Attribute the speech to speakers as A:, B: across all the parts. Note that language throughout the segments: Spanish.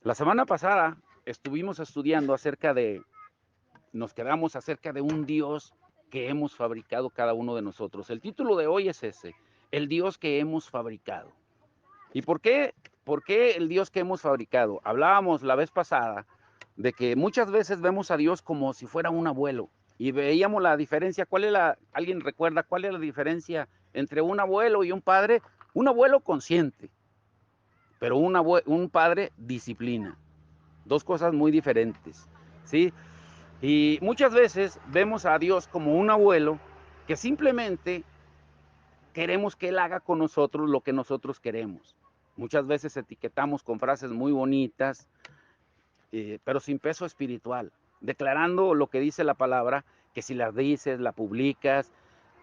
A: La semana pasada estuvimos estudiando nos quedamos acerca de un Dios que hemos fabricado cada uno de nosotros. El título de hoy es ese, el Dios que hemos fabricado. ¿Y por qué? ¿Por qué el Dios que hemos fabricado? Hablábamos la vez pasada de que muchas veces vemos a Dios como si fuera un abuelo y veíamos la diferencia. ¿Alguien recuerda cuál es la diferencia entre un abuelo y un padre? Un abuelo consciente, pero un padre disciplina. Dos cosas muy diferentes, ¿sí? Y muchas veces vemos a Dios como un abuelo que simplemente queremos que Él haga con nosotros lo que nosotros queremos. Muchas veces etiquetamos con frases muy bonitas, pero sin peso espiritual, declarando lo que dice la palabra, que si las dices, la publicas,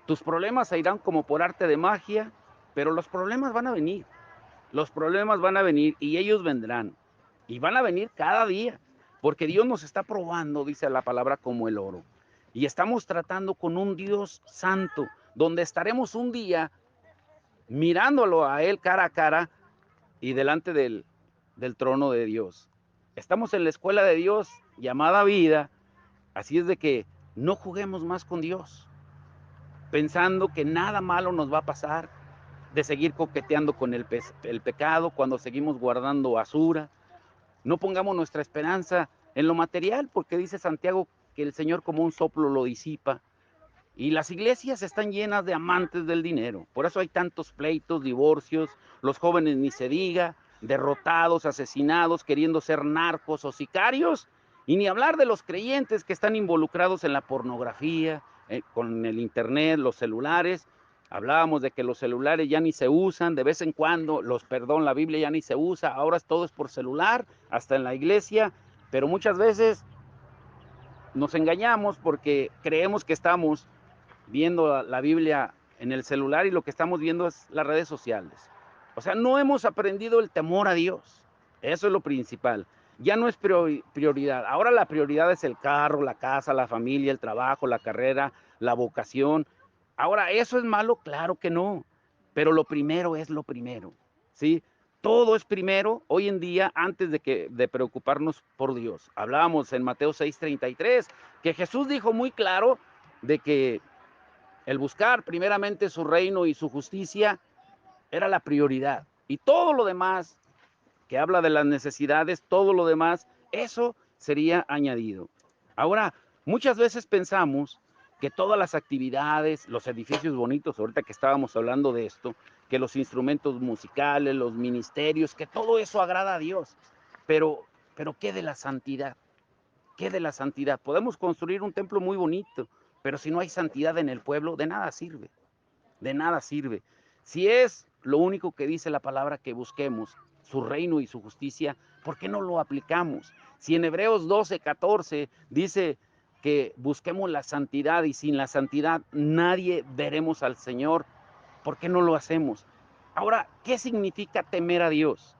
A: tus problemas se irán como por arte de magia, pero los problemas van a venir. Los problemas van a venir y ellos vendrán. Y van a venir cada día, porque Dios nos está probando, dice la palabra, como el oro. Y estamos tratando con un Dios santo, donde estaremos un día mirándolo a Él cara a cara y delante del trono de Dios. Estamos en la escuela de Dios llamada vida, así es de que no juguemos más con Dios, pensando que nada malo nos va a pasar, de seguir coqueteando con el pecado cuando seguimos guardando basura. No pongamos nuestra esperanza en lo material, porque dice Santiago que el Señor como un soplo lo disipa. Y las iglesias están llenas de amantes del dinero. Por eso hay tantos pleitos, divorcios, los jóvenes ni se diga, derrotados, asesinados, queriendo ser narcos o sicarios. Y ni hablar de los creyentes que están involucrados en la pornografía, con el internet, los celulares. Hablábamos de que los celulares ya ni se usan, de vez en cuando, la Biblia ya ni se usa, ahora todo es por celular, hasta en la iglesia, pero muchas veces nos engañamos porque creemos que estamos viendo la Biblia en el celular y lo que estamos viendo es las redes sociales. O sea, no hemos aprendido el temor a Dios. Eso es lo principal. Ya no es prioridad. Ahora la prioridad es el carro, la casa, la familia, el trabajo, la carrera, la vocación. Ahora, ¿eso es malo? Claro que no. Pero lo primero es lo primero. ¿Sí? Todo es primero hoy en día antes de preocuparnos por Dios. Hablábamos en Mateo 6:33 que Jesús dijo muy claro de que el buscar primeramente su reino y su justicia era la prioridad. Y todo lo demás, que habla de las necesidades, todo lo demás, eso sería añadido. Ahora, muchas veces pensamos que todas las actividades, los edificios bonitos, ahorita que estábamos hablando de esto, que los instrumentos musicales, los ministerios, que todo eso agrada a Dios. Pero, pero ¿qué de la santidad? ¿Qué de la santidad? Podemos construir un templo muy bonito, pero si no hay santidad en el pueblo, de nada sirve, de nada sirve. Si es lo único que dice la palabra que busquemos, su reino y su justicia, ¿por qué no lo aplicamos? Si en Hebreos 12:14 dice que busquemos la santidad y sin la santidad nadie veremos al Señor, ¿por qué no lo hacemos? Ahora, ¿qué significa temer a Dios?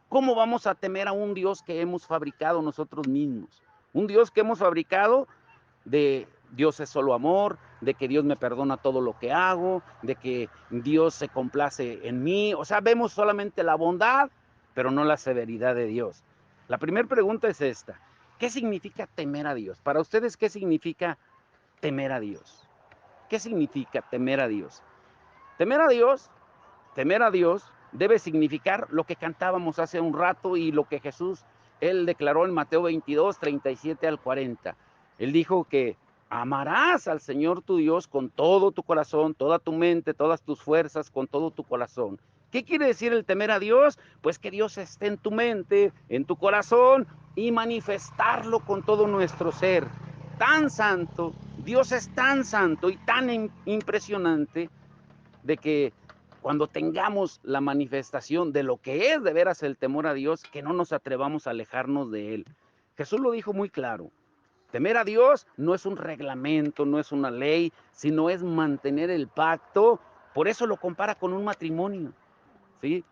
A: ¿Cómo vamos a temer a un Dios que hemos fabricado nosotros mismos? Un Dios que hemos fabricado de Dios es solo amor, de que Dios me perdona todo lo que hago, de que Dios se complace en mí. O sea, vemos solamente la bondad, pero no la severidad de Dios. La primera pregunta es esta. ¿Qué significa temer a Dios? Para ustedes, ¿qué significa temer a Dios? ¿Qué significa temer a Dios? Temer a Dios, temer a Dios debe significar lo que cantábamos hace un rato y lo que Jesús, Él declaró en Mateo 22:37 al 40. Él dijo que amarás al Señor tu Dios con todo tu corazón, toda tu mente, todas tus fuerzas, con todo tu corazón. ¿Qué quiere decir el temer a Dios? Pues que Dios esté en tu mente, en tu corazón y manifestarlo con todo nuestro ser. Tan santo, Dios es tan santo y tan impresionante de que cuando tengamos la manifestación de lo que es de veras el temor a Dios, que no nos atrevamos a alejarnos de Él. Jesús lo dijo muy claro. Temer a Dios no es un reglamento, no es una ley, sino es mantener el pacto. Por eso lo compara con un matrimonio, ¿sí?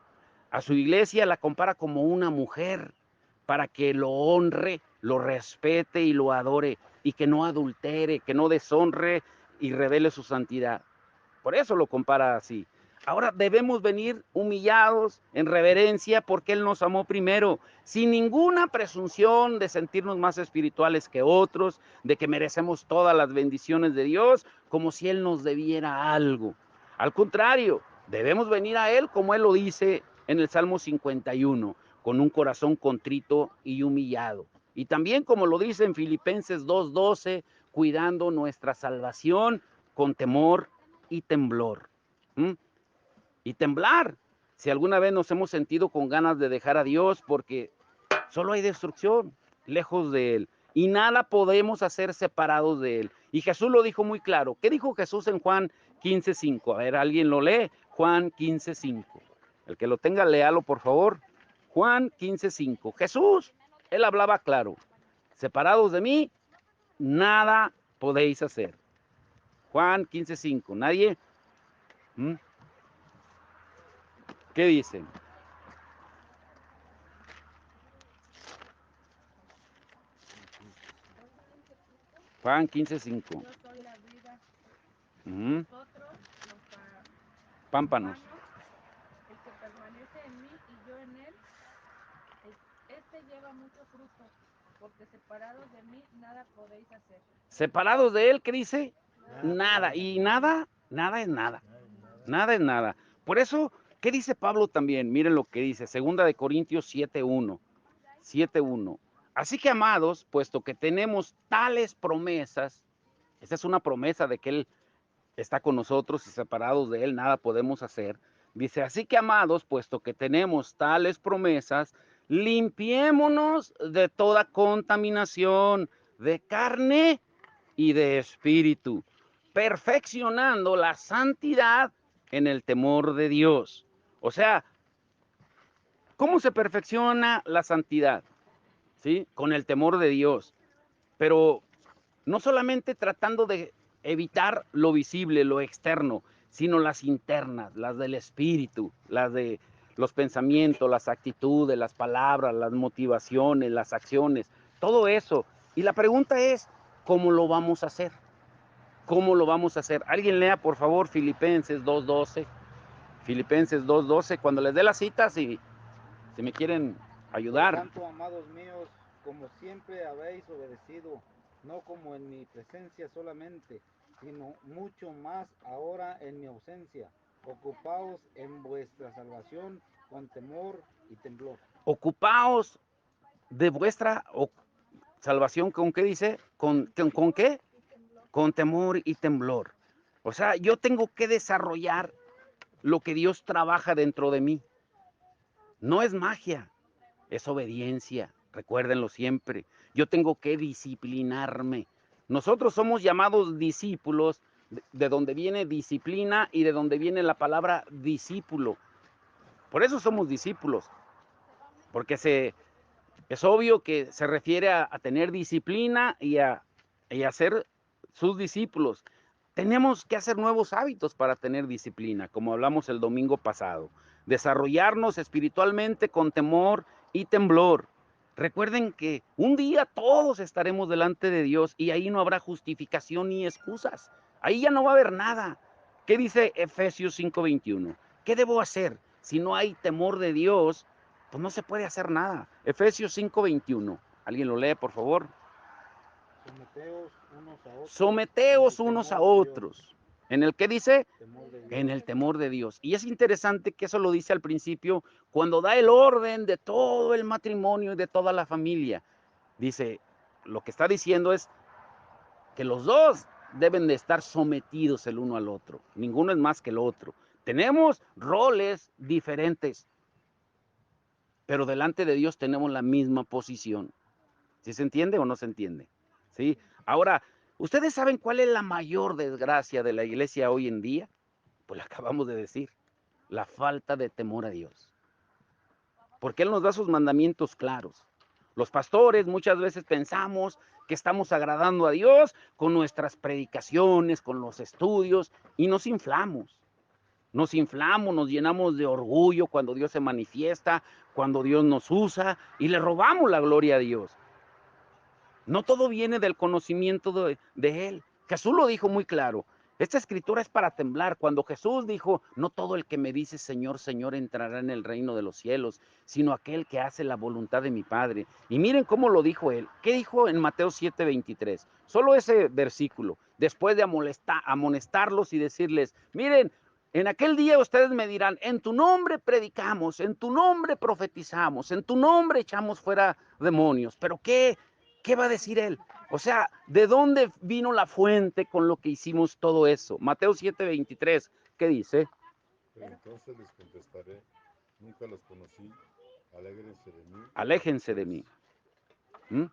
A: A su iglesia la compara como una mujer, para que lo honre, lo respete y lo adore, y que no adultere, que no deshonre y revele su santidad. Por eso lo compara así. Ahora debemos venir humillados en reverencia porque Él nos amó primero, sin ninguna presunción de sentirnos más espirituales que otros, de que merecemos todas las bendiciones de Dios, como si Él nos debiera algo. Al contrario, debemos venir a Él como Él lo dice en el Salmo 51, con un corazón contrito y humillado. Y también como lo dice en Filipenses 2:12, cuidando nuestra salvación con temor y temblor. ¿Mm? Y temblar. Si alguna vez nos hemos sentido con ganas de dejar a Dios porque solo hay destrucción lejos de Él y nada podemos hacer separados de Él. Y Jesús lo dijo muy claro. ¿Qué dijo Jesús en Juan 15:5? A ver, ¿alguien lo lee? Juan 15:5. El que lo tenga, léalo, por favor. Juan 15:5. Jesús, Él hablaba claro. Separados de mí, nada podéis hacer. Juan 15:5. ¿Nadie? ¿Mm? ¿Qué dicen? Juan 15:5.
B: Yo soy la vida,
A: Ujú.
B: vosotros los
A: Pámpanos.
B: pámpanos, el que permanece en mí y yo en él, este lleva mucho fruto, porque separados de mí nada podéis hacer.
A: Separados de Él, ¿qué dice?
C: Nada,
A: Nada. Y nada, nada es nada. Nada es nada. Por eso, ¿qué dice Pablo también? Miren lo que dice, 2 Corintios 7:1. 7:1. Así que, amados, puesto que tenemos tales promesas, esta es una promesa de que Él está con nosotros y separados de Él nada podemos hacer. Dice, así que, amados, puesto que tenemos tales promesas, limpiémonos de toda contaminación de carne y de espíritu, perfeccionando la santidad en el temor de Dios. O sea, ¿cómo se perfecciona la santidad? ¿Sí? Con el temor de Dios. Pero no solamente tratando de evitar lo visible, lo externo, sino las internas, las del espíritu, las de los pensamientos, las actitudes, las palabras, las motivaciones, las acciones, todo eso. Y la pregunta es, ¿cómo lo vamos a hacer? ¿Cómo lo vamos a hacer? Alguien lea, por favor, Filipenses 2:12. Filipenses 2:12, cuando les dé las citas y si me quieren
C: Por
A: ayudar.
C: tanto, amados míos, como siempre habéis obedecido, no como en mi presencia solamente, sino mucho más ahora en mi ausencia, ocupaos en vuestra salvación con temor y temblor.
A: Ocupaos de vuestra salvación, ¿con qué dice? ¿Con qué? Con temor y temblor. O sea, yo tengo que desarrollar lo que Dios trabaja dentro de mí. No es magia, es obediencia. Recuérdenlo siempre. Yo tengo que disciplinarme. Nosotros somos llamados discípulos, de donde viene disciplina y de donde viene la palabra discípulo. Por eso somos discípulos, porque es obvio que se refiere a tener disciplina y a ser sus discípulos. Tenemos que hacer nuevos hábitos para tener disciplina, como hablamos el domingo pasado. Desarrollarnos espiritualmente con temor y temblor. Recuerden que un día todos estaremos delante de Dios y ahí no habrá justificación ni excusas. Ahí ya no va a haber nada. ¿Qué dice Efesios 5:21? ¿Qué debo hacer? Si no hay temor de Dios, pues no se puede hacer nada. Efesios 5:21. ¿Alguien lo lee, por favor?
C: Someteos unos a otros.
A: Someteos unos a otros. ¿En el qué dice?
C: Temor de Dios.
A: En el temor de Dios. Y es interesante que eso lo dice al principio, cuando da el orden de todo el matrimonio y de toda la familia. Dice, lo que está diciendo es que los dos deben de estar sometidos el uno al otro. Ninguno es más que el otro. Tenemos roles diferentes, pero delante de Dios tenemos la misma posición. ¿Sí se entiende o no se entiende? ¿Sí? Ahora, ¿ustedes saben cuál es la mayor desgracia de la iglesia hoy en día? Pues la acabamos de decir, la falta de temor a Dios. Porque Él nos da sus mandamientos claros. Los pastores muchas veces pensamos que estamos agradando a Dios con nuestras predicaciones, con los estudios, y nos inflamos. Nos inflamos, nos llenamos de orgullo cuando Dios se manifiesta, cuando Dios nos usa, y le robamos la gloria a Dios. No todo viene del conocimiento de Él. Jesús lo dijo muy claro. Esta escritura es para temblar. Cuando Jesús dijo, no todo el que me dice Señor, Señor entrará en el reino de los cielos, sino aquel que hace la voluntad de mi Padre. Y miren cómo lo dijo él. ¿Qué dijo en Mateo 7:23? Solo ese versículo. Después de amonestarlos y decirles, miren, en aquel día ustedes me dirán, en tu nombre predicamos, en tu nombre profetizamos, en tu nombre echamos fuera demonios. ¿Pero qué va a decir él? O sea, ¿de dónde vino la fuente con lo que hicimos todo eso? Mateo 7:23, ¿qué dice?
D: Pero entonces les contestaré, nunca los conocí, alégrense de mí.
A: Aléjense de mí. ¿Mm?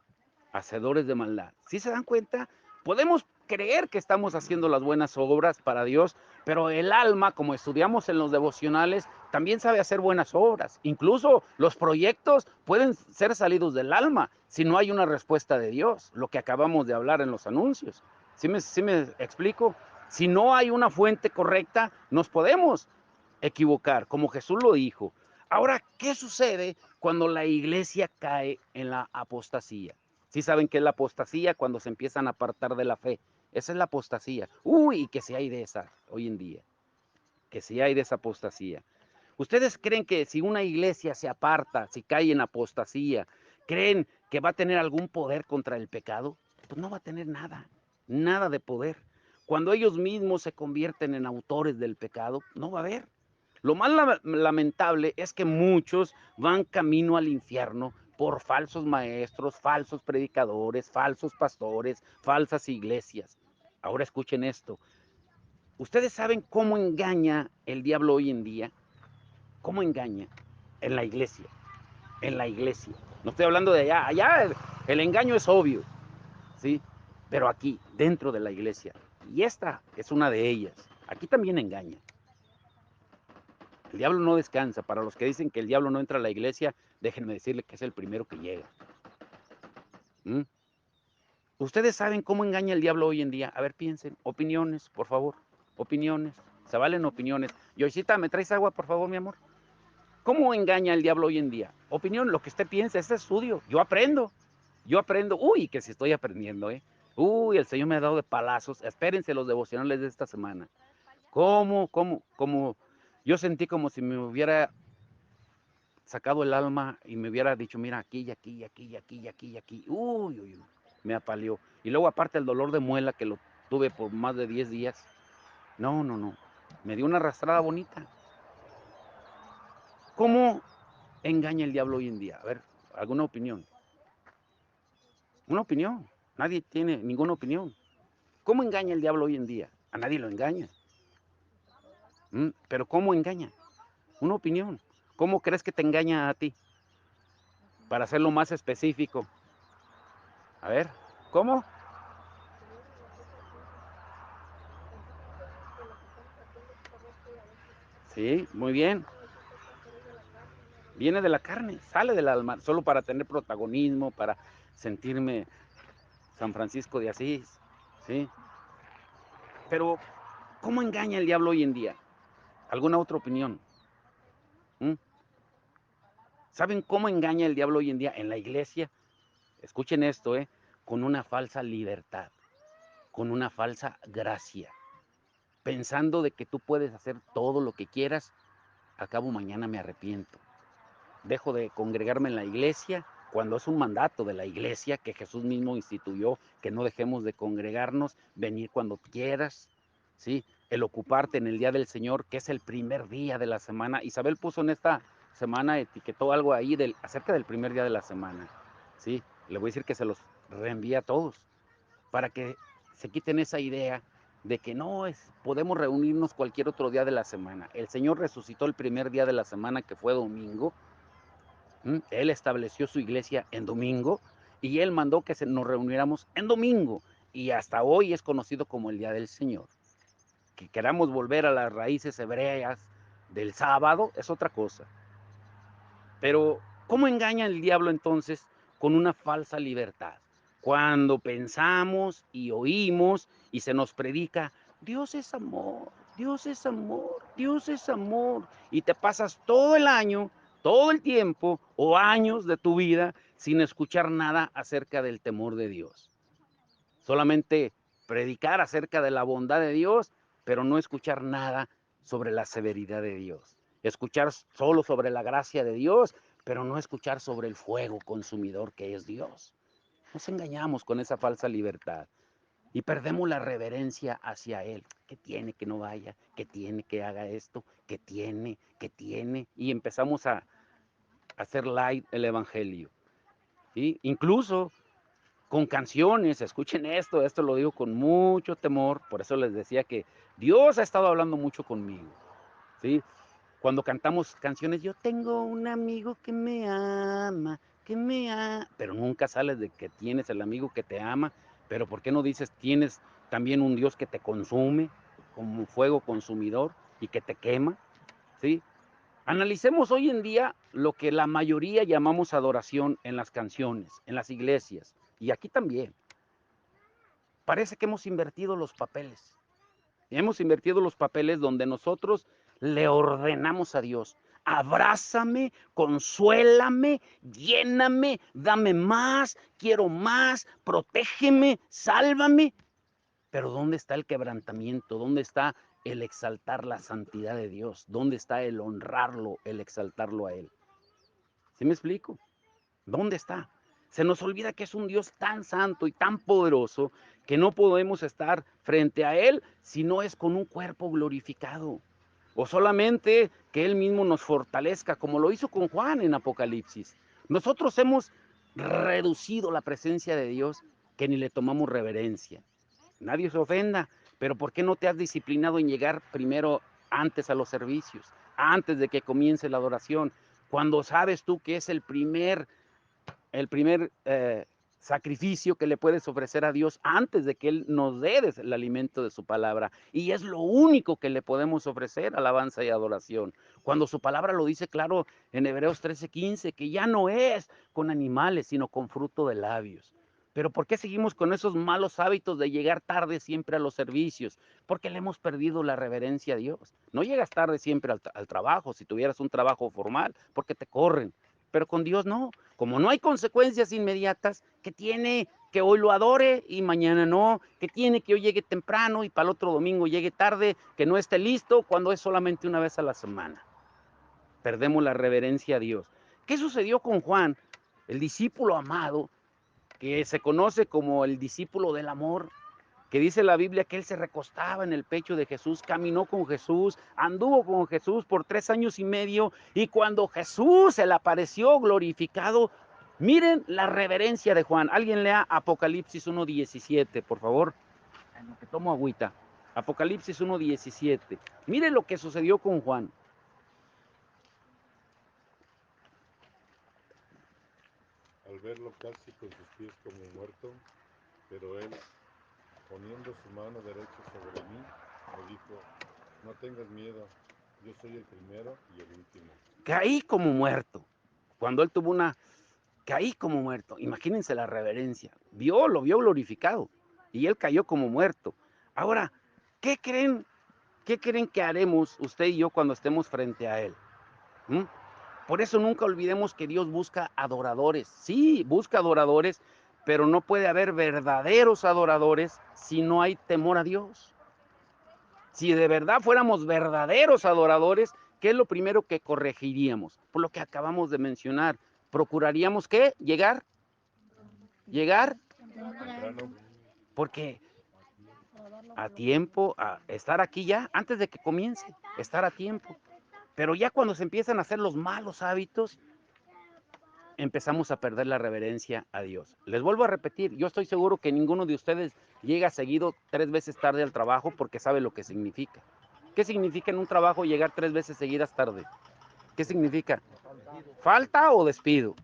A: Hacedores de maldad. ¿Sí se dan cuenta? Podemos creer que estamos haciendo las buenas obras para Dios, pero el alma, como estudiamos en los devocionales, también sabe hacer buenas obras. Incluso los proyectos pueden ser salidos del alma si no hay una respuesta de Dios, lo que acabamos de hablar en los anuncios. ¿Sí me explico? Si no hay una fuente correcta, nos podemos equivocar, como Jesús lo dijo. Ahora, ¿qué sucede cuando la iglesia cae en la apostasía? ¿Sí saben qué es la apostasía? Cuando se empiezan a apartar de la fe. Esa es la apostasía. Uy, que si hay de esa hoy en día. Que si hay de esa apostasía. ¿Ustedes creen que si una iglesia se aparta, si cae en apostasía, creen que va a tener algún poder contra el pecado? Pues no va a tener nada, nada de poder. Cuando ellos mismos se convierten en autores del pecado, no va a haber. Lo más lamentable es que muchos van camino al infierno por falsos maestros, falsos predicadores, falsos pastores, falsas iglesias. Ahora escuchen esto. ¿Ustedes saben cómo engaña el diablo hoy en día? ¿Cómo engaña? En la iglesia. En la iglesia. No estoy hablando de allá. Allá el engaño es obvio, ¿sí? Pero aquí, dentro de la iglesia. Y esta es una de ellas. Aquí también engaña. El diablo no descansa. Para los que dicen que el diablo no entra a la iglesia, déjenme decirle que es el primero que llega. ¿Mm? ¿Ustedes saben cómo engaña el diablo hoy en día? A ver, piensen. Opiniones, por favor. Opiniones. Se valen opiniones. Yoshita, ¿me traes agua, por favor, mi amor? ¿Cómo engaña el diablo hoy en día? Opinión, lo que usted piensa, es estudio. Yo aprendo. Uy, que si estoy aprendiendo, ¿eh? Uy, el Señor me ha dado de palazos. Espérense los devocionales de esta semana. ¿Cómo? Yo sentí como si me hubiera sacado el alma y me hubiera dicho, mira, aquí y aquí y aquí y aquí y aquí y aquí. Uy, me apaleó. Y luego aparte el dolor de muela que lo tuve por más de 10 días. No. Me dio una arrastrada bonita. ¿Cómo engaña el diablo hoy en día? A ver, ¿alguna opinión? Una opinión. Nadie tiene ninguna opinión. ¿Cómo engaña el diablo hoy en día? A nadie lo engaña. Pero ¿cómo engaña? Una opinión. ¿Cómo crees que te engaña a ti? Para hacerlo más específico. A ver, ¿cómo? Sí, muy bien. Viene de la carne, sale del alma, solo para tener protagonismo, para sentirme San Francisco de Asís, ¿sí? Pero, ¿cómo engaña el diablo hoy en día? ¿Alguna otra opinión? ¿Mm? ¿Saben cómo engaña el diablo hoy en día en la iglesia? Escuchen esto, con una falsa libertad, con una falsa gracia, pensando de que tú puedes hacer todo lo que quieras. Al cabo mañana me arrepiento. Dejo de congregarme en la iglesia cuando es un mandato de la iglesia que Jesús mismo instituyó, que no dejemos de congregarnos, venir cuando quieras, ¿sí? El ocuparte en el día del Señor, que es el primer día de la semana. Isabel puso en esta semana, etiquetó algo ahí acerca del primer día de la semana, ¿sí? Le voy a decir que se los reenvía a todos, para que se quiten esa idea de que podemos reunirnos cualquier otro día de la semana. El Señor resucitó el primer día de la semana, que fue domingo. Él estableció su iglesia en domingo y Él mandó que nos reuniéramos en domingo. Y hasta hoy es conocido como el Día del Señor. Que queramos volver a las raíces hebreas del sábado es otra cosa. Pero, ¿cómo engaña el diablo entonces? Con una falsa libertad. Cuando pensamos y oímos y se nos predica, Dios es amor, Dios es amor, Dios es amor. Y te pasas todo el año, todo el tiempo o años de tu vida sin escuchar nada acerca del temor de Dios. Solamente predicar acerca de la bondad de Dios pero no escuchar nada sobre la severidad de Dios. Escuchar solo sobre la gracia de Dios, pero no escuchar sobre el fuego consumidor que es Dios. Nos engañamos con esa falsa libertad y perdemos la reverencia hacia Él. ¿Qué tiene que no vaya? ¿Qué tiene que haga esto? ¿Qué tiene? ¿Qué tiene? Y empezamos a hacer light el Evangelio. ¿Sí? Incluso con canciones, escuchen esto lo digo con mucho temor, por eso les decía que Dios ha estado hablando mucho conmigo, ¿sí? Cuando cantamos canciones, yo tengo un amigo que me ama, pero nunca sales de que tienes el amigo que te ama, pero ¿por qué no dices tienes también un Dios que te consume como un fuego consumidor y que te quema, ¿sí? Analicemos hoy en día lo que la mayoría llamamos adoración en las canciones, en las iglesias, y aquí también. Parece que hemos invertido los papeles. Hemos invertido los papeles donde nosotros le ordenamos a Dios: abrázame, consuélame, lléname, dame más, quiero más, protégeme, sálvame. Pero ¿dónde está el quebrantamiento? ¿Dónde está el exaltar la santidad de Dios? ¿Dónde está el honrarlo, el exaltarlo a Él? ¿Sí me explico? ¿Dónde está? Se nos olvida que es un Dios tan santo y tan poderoso que no podemos estar frente a Él si no es con un cuerpo glorificado. O solamente que Él mismo nos fortalezca, como lo hizo con Juan en Apocalipsis. Nosotros hemos reducido la presencia de Dios que ni le tomamos reverencia. Nadie se ofenda, pero ¿por qué no te has disciplinado en llegar primero antes a los servicios, antes de que comience la adoración, cuando sabes tú que es el primer sacrificio que le puedes ofrecer a Dios antes de que Él nos dé el alimento de su palabra? Y es lo único que le podemos ofrecer: alabanza y adoración. Cuando su palabra lo dice claro en Hebreos 13:15, que ya no es con animales, sino con fruto de labios. Pero ¿por qué seguimos con esos malos hábitos de llegar tarde siempre a los servicios? Porque le hemos perdido la reverencia a Dios. No llegas tarde siempre al trabajo, si tuvieras un trabajo formal, porque te corren. Pero con Dios no. Como no hay consecuencias inmediatas, que tiene que hoy lo adore y mañana no, que tiene que hoy llegue temprano y para el otro domingo llegue tarde, que no esté listo cuando es solamente una vez a la semana. Perdemos la reverencia a Dios. ¿Qué sucedió con Juan, el discípulo amado, que se conoce como el discípulo del amor? Que dice la Biblia que él se recostaba en el pecho de Jesús, caminó con Jesús, anduvo con Jesús por 3 años y medio, y cuando Jesús se le apareció glorificado, miren la reverencia de Juan. Alguien lea Apocalipsis 1:17, por favor, en lo que tomo agüita. Apocalipsis 1:17. Miren lo que sucedió con Juan.
D: Al verlo casi con sus pies como muerto, pero él, poniendo su mano derecha sobre mí, me dijo, no tengas miedo, yo soy el primero y el último.
A: Caí como muerto. Cuando él tuvo caí como muerto. Imagínense la reverencia. Lo vio glorificado y él cayó como muerto. Ahora, ¿qué creen que haremos usted y yo cuando estemos frente a Él? ¿Mm? Por eso nunca olvidemos que Dios busca adoradores. Sí, busca adoradores, pero no puede haber verdaderos adoradores si no hay temor a Dios. Si de verdad fuéramos verdaderos adoradores, ¿qué es lo primero que corregiríamos? Por lo que acabamos de mencionar. ¿Procuraríamos qué? Llegar,
D: Temprano,
A: porque a tiempo, a estar aquí ya, antes de que comience, estar a tiempo. Pero ya cuando se empiezan a hacer los malos hábitos, empezamos a perder la reverencia a Dios. Les vuelvo a repetir, yo estoy seguro que ninguno de ustedes llega seguido 3 veces tarde al trabajo porque sabe lo que significa. ¿Qué significa en un trabajo llegar 3 veces seguidas tarde? ¿Qué significa? ¿Falta o despido?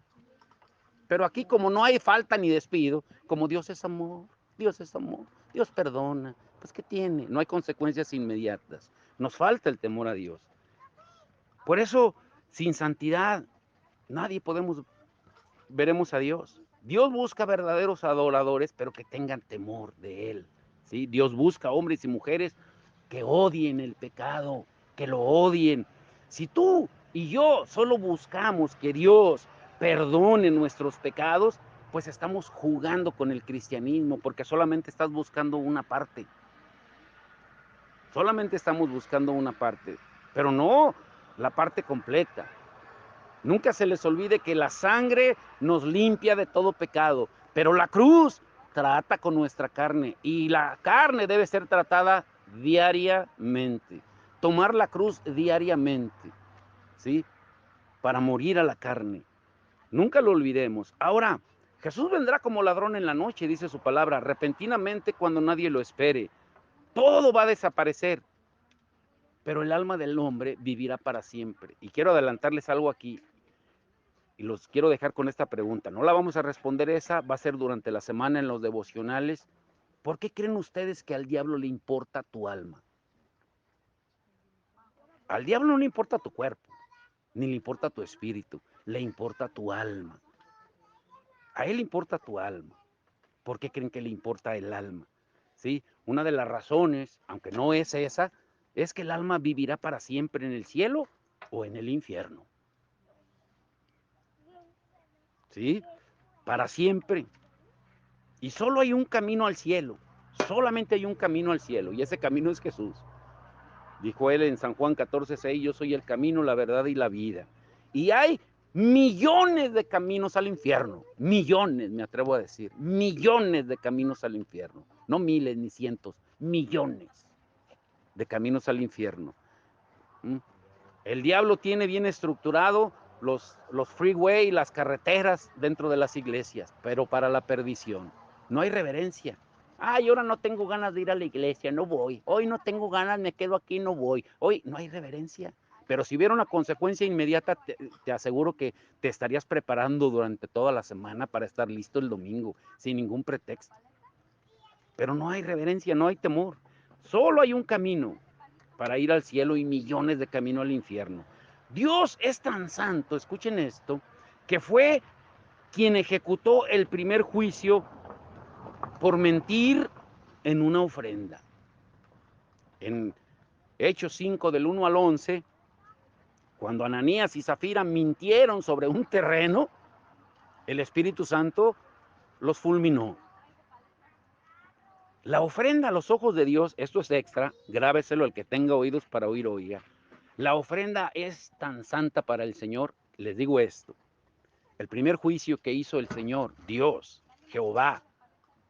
A: Pero aquí, como no hay falta ni despido, como Dios es amor, Dios perdona, pues ¿qué tiene? No hay consecuencias inmediatas. Nos falta el temor a Dios. Por eso, sin santidad, nadie veremos a Dios. Dios busca verdaderos adoradores, pero que tengan temor de Él. ¿Sí? Dios busca hombres y mujeres que odien el pecado, que lo odien. Si tú y yo solo buscamos que Dios perdone nuestros pecados, pues estamos jugando con el cristianismo, porque solamente estás buscando una parte. Solamente estamos buscando una parte, pero no la parte completa. Nunca se les olvide que la sangre nos limpia de todo pecado, pero la cruz trata con nuestra carne y la carne debe ser tratada diariamente. Tomar la cruz diariamente, ¿sí? Para morir a la carne. Nunca lo olvidemos. Ahora, Jesús vendrá como ladrón en la noche, dice su palabra, repentinamente cuando nadie lo espere. Todo va a desaparecer, pero el alma del hombre vivirá para siempre. Y quiero adelantarles algo aquí, y los quiero dejar con esta pregunta. No la vamos a responder esa, va a ser durante la semana en los devocionales. ¿Por qué creen ustedes que al diablo le importa tu alma? Al diablo no le importa tu cuerpo, ni le importa tu espíritu, le importa tu alma. A él le importa tu alma. ¿Por qué creen que le importa el alma? ¿Sí? Una de las razones, aunque no es esa, es que el alma vivirá para siempre en el cielo o en el infierno. ¿Sí? Para siempre. Y solo hay un camino al cielo. Solamente hay un camino al cielo. Y ese camino es Jesús. Dijo él en San Juan 14:6, yo soy el camino, la verdad y la vida. Y hay millones de caminos al infierno. Millones, me atrevo a decir. Millones de caminos al infierno. No miles ni cientos. Millones de caminos al infierno. El diablo tiene bien estructurado los freeway, las carreteras dentro de las iglesias, pero para la perdición. No hay reverencia. Ay, ahora no tengo ganas de ir a la iglesia, no voy. Hoy no tengo ganas, me quedo aquí, no voy. Hoy no hay reverencia. Pero si hubiera una consecuencia inmediata, te aseguro que te estarías preparando durante toda la semana para estar listo el domingo, sin ningún pretexto. Pero no hay reverencia, no hay temor. Solo hay un camino para ir al cielo y millones de caminos al infierno. Dios es tan santo, escuchen esto, que fue quien ejecutó el primer juicio por mentir en una ofrenda. En Hechos 5 del 1 al 11, cuando Ananías y Zafira mintieron sobre un terreno, el Espíritu Santo los fulminó. La ofrenda a los ojos de Dios, esto es extra, grábeselo el que tenga oídos para oír, oiga. La ofrenda es tan santa para el Señor, les digo esto. El primer juicio que hizo el Señor, Dios, Jehová,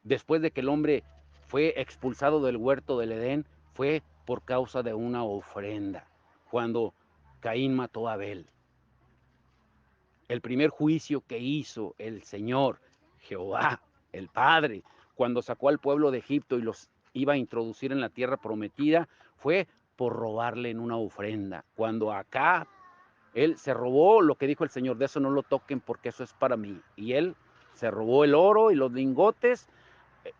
A: después de que el hombre fue expulsado del huerto del Edén, fue por causa de una ofrenda, cuando Caín mató a Abel. El primer juicio que hizo el Señor, Jehová, el Padre, cuando sacó al pueblo de Egipto y los iba a introducir en la tierra prometida, fue por robarle en una ofrenda. Cuando acá él se robó lo que dijo el Señor, de eso no lo toquen porque eso es para mí. Y él se robó el oro y los lingotes,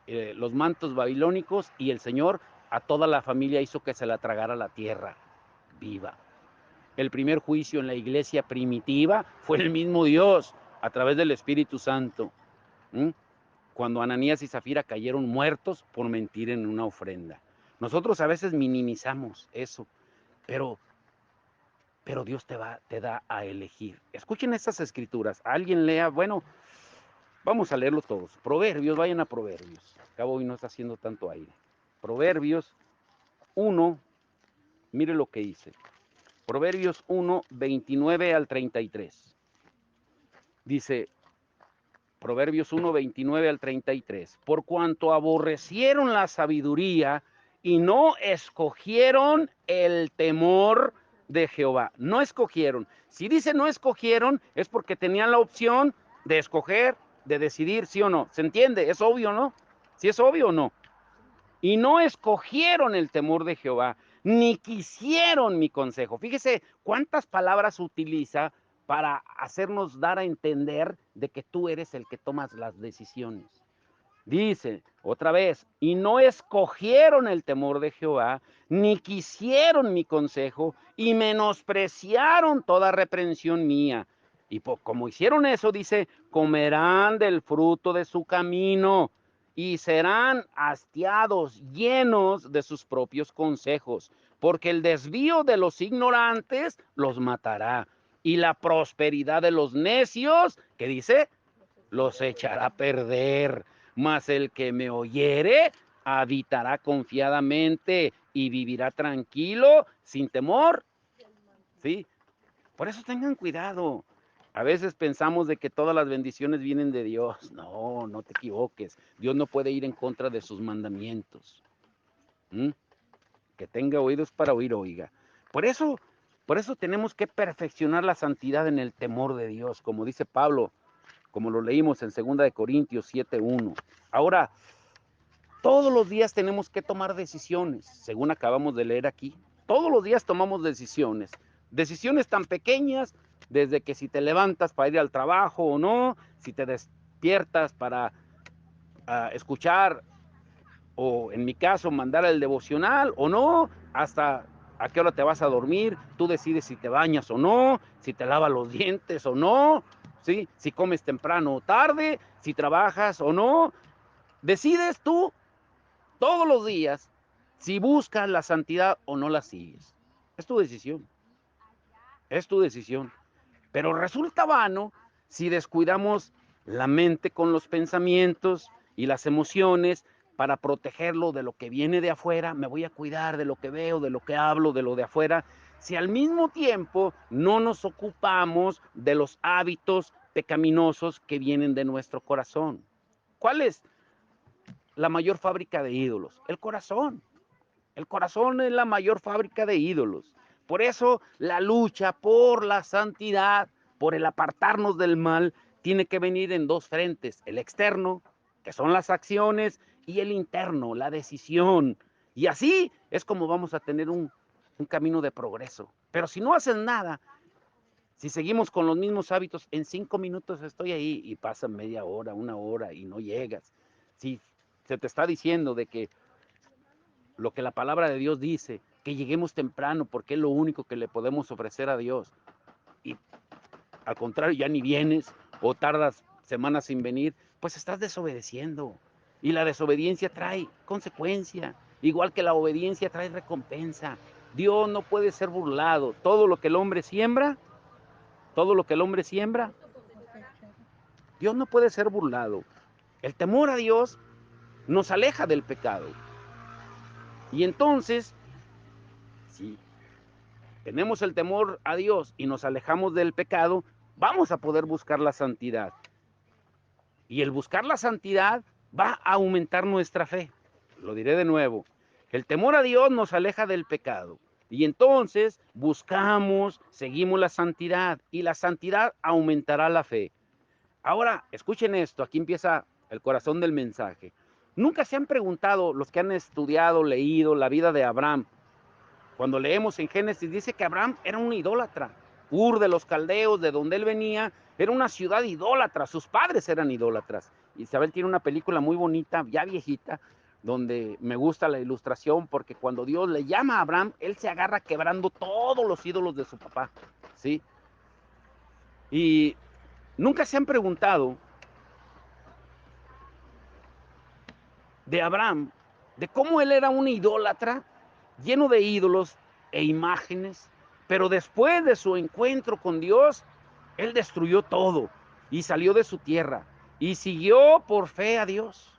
A: los mantos babilónicos, y el Señor a toda la familia hizo que se la tragara la tierra viva. El primer juicio en la iglesia primitiva fue el mismo Dios a través del Espíritu Santo. Cuando Ananías y Zafira cayeron muertos por mentir en una ofrenda. Nosotros a veces minimizamos eso, pero Dios te da a elegir. Escuchen estas escrituras. Alguien lea, bueno, vamos a leerlos todos. Proverbios, vayan a Proverbios. Acabo hoy no está haciendo tanto aire. Proverbios 1, mire lo que dice. Proverbios 1, 29 al 33. Dice, Proverbios 1, 29 al 33. Por cuanto aborrecieron la sabiduría y no escogieron el temor de Jehová. No escogieron. Si dice no escogieron, es porque tenían la opción de escoger, de decidir sí o no. ¿Se entiende? Es obvio, ¿no? ¿Sí es obvio o no? Y no escogieron el temor de Jehová, ni quisieron mi consejo. Fíjese cuántas palabras utiliza para hacernos dar a entender de que tú eres el que tomas las decisiones. Dice otra vez, y no escogieron el temor de Jehová, ni quisieron mi consejo, y menospreciaron toda reprensión mía. Y como hicieron eso, dice, comerán del fruto de su camino, y serán hastiados, llenos de sus propios consejos, porque el desvío de los ignorantes los matará, y la prosperidad de los necios, ¿qué dice? Los echará a perder. Mas el que me oyere habitará confiadamente y vivirá tranquilo, sin temor. ¿Sí? Por eso tengan cuidado. A veces pensamos de que todas las bendiciones vienen de Dios. No, no te equivoques. Dios no puede ir en contra de sus mandamientos. ¿Mm? Que tenga oídos para oír, oiga. Por eso tenemos que perfeccionar la santidad en el temor de Dios, como dice Pablo, como lo leímos en 2 Corintios 7:1. Ahora, todos los días tenemos que tomar decisiones, según acabamos de leer aquí. Todos los días tomamos decisiones. Decisiones tan pequeñas, desde que si te levantas para ir al trabajo o no, si te despiertas para escuchar, o en mi caso, mandar el devocional o no, hasta a qué hora te vas a dormir. Tú decides si te bañas o no, si te lavas los dientes o no, ¿sí? Si comes temprano o tarde, si trabajas o no. Decides tú todos los días si buscas la santidad o no la sigues. Es tu decisión. Es tu decisión. Pero resulta vano si descuidamos la mente con los pensamientos y las emociones para protegerlo de lo que viene de afuera. Me voy a cuidar de lo que veo, de lo que hablo, de lo de afuera. Si al mismo tiempo no nos ocupamos de los hábitos pecaminosos que vienen de nuestro corazón. ¿Cuál es la mayor fábrica de ídolos? El corazón. El corazón es la mayor fábrica de ídolos. Por eso la lucha por la santidad, por el apartarnos del mal, tiene que venir en dos frentes. El externo, que son las acciones, y el interno, la decisión. Y así es como vamos a tener un camino de progreso. Pero si no haces nada, si seguimos con los mismos hábitos, en 5 minutos estoy ahí y pasa media hora, 1 hora y no llegas. Si se te está diciendo de que lo que la palabra de Dios dice, que lleguemos temprano porque es lo único que le podemos ofrecer a Dios, y al contrario ya ni vienes o tardas semanas sin venir, pues estás desobedeciendo. Y la desobediencia trae consecuencia, igual que la obediencia trae recompensa. Dios no puede ser burlado. Todo lo que el hombre siembra, todo lo que el hombre siembra, Dios no puede ser burlado. El temor a Dios nos aleja del pecado. Y entonces, si tenemos el temor a Dios y nos alejamos del pecado, vamos a poder buscar la santidad. Y el buscar la santidad va a aumentar nuestra fe. Lo diré de nuevo. El temor a Dios nos aleja del pecado. Y entonces buscamos, seguimos la santidad. Y la santidad aumentará la fe. Ahora, escuchen esto. Aquí empieza el corazón del mensaje. Nunca se han preguntado, los que han estudiado, leído la vida de Abraham. Cuando leemos en Génesis, dice que Abraham era un idólatra. Ur de los caldeos, de donde él venía, era una ciudad idólatra. Sus padres eran idólatras. Isabel tiene una película muy bonita, ya viejita, donde me gusta la ilustración, porque cuando Dios le llama a Abraham, él se agarra quebrando todos los ídolos de su papá, ¿sí? Y nunca se han preguntado de Abraham, de cómo él era un idólatra, lleno de ídolos e imágenes, pero después de su encuentro con Dios, él destruyó todo y salió de su tierra y siguió por fe a Dios.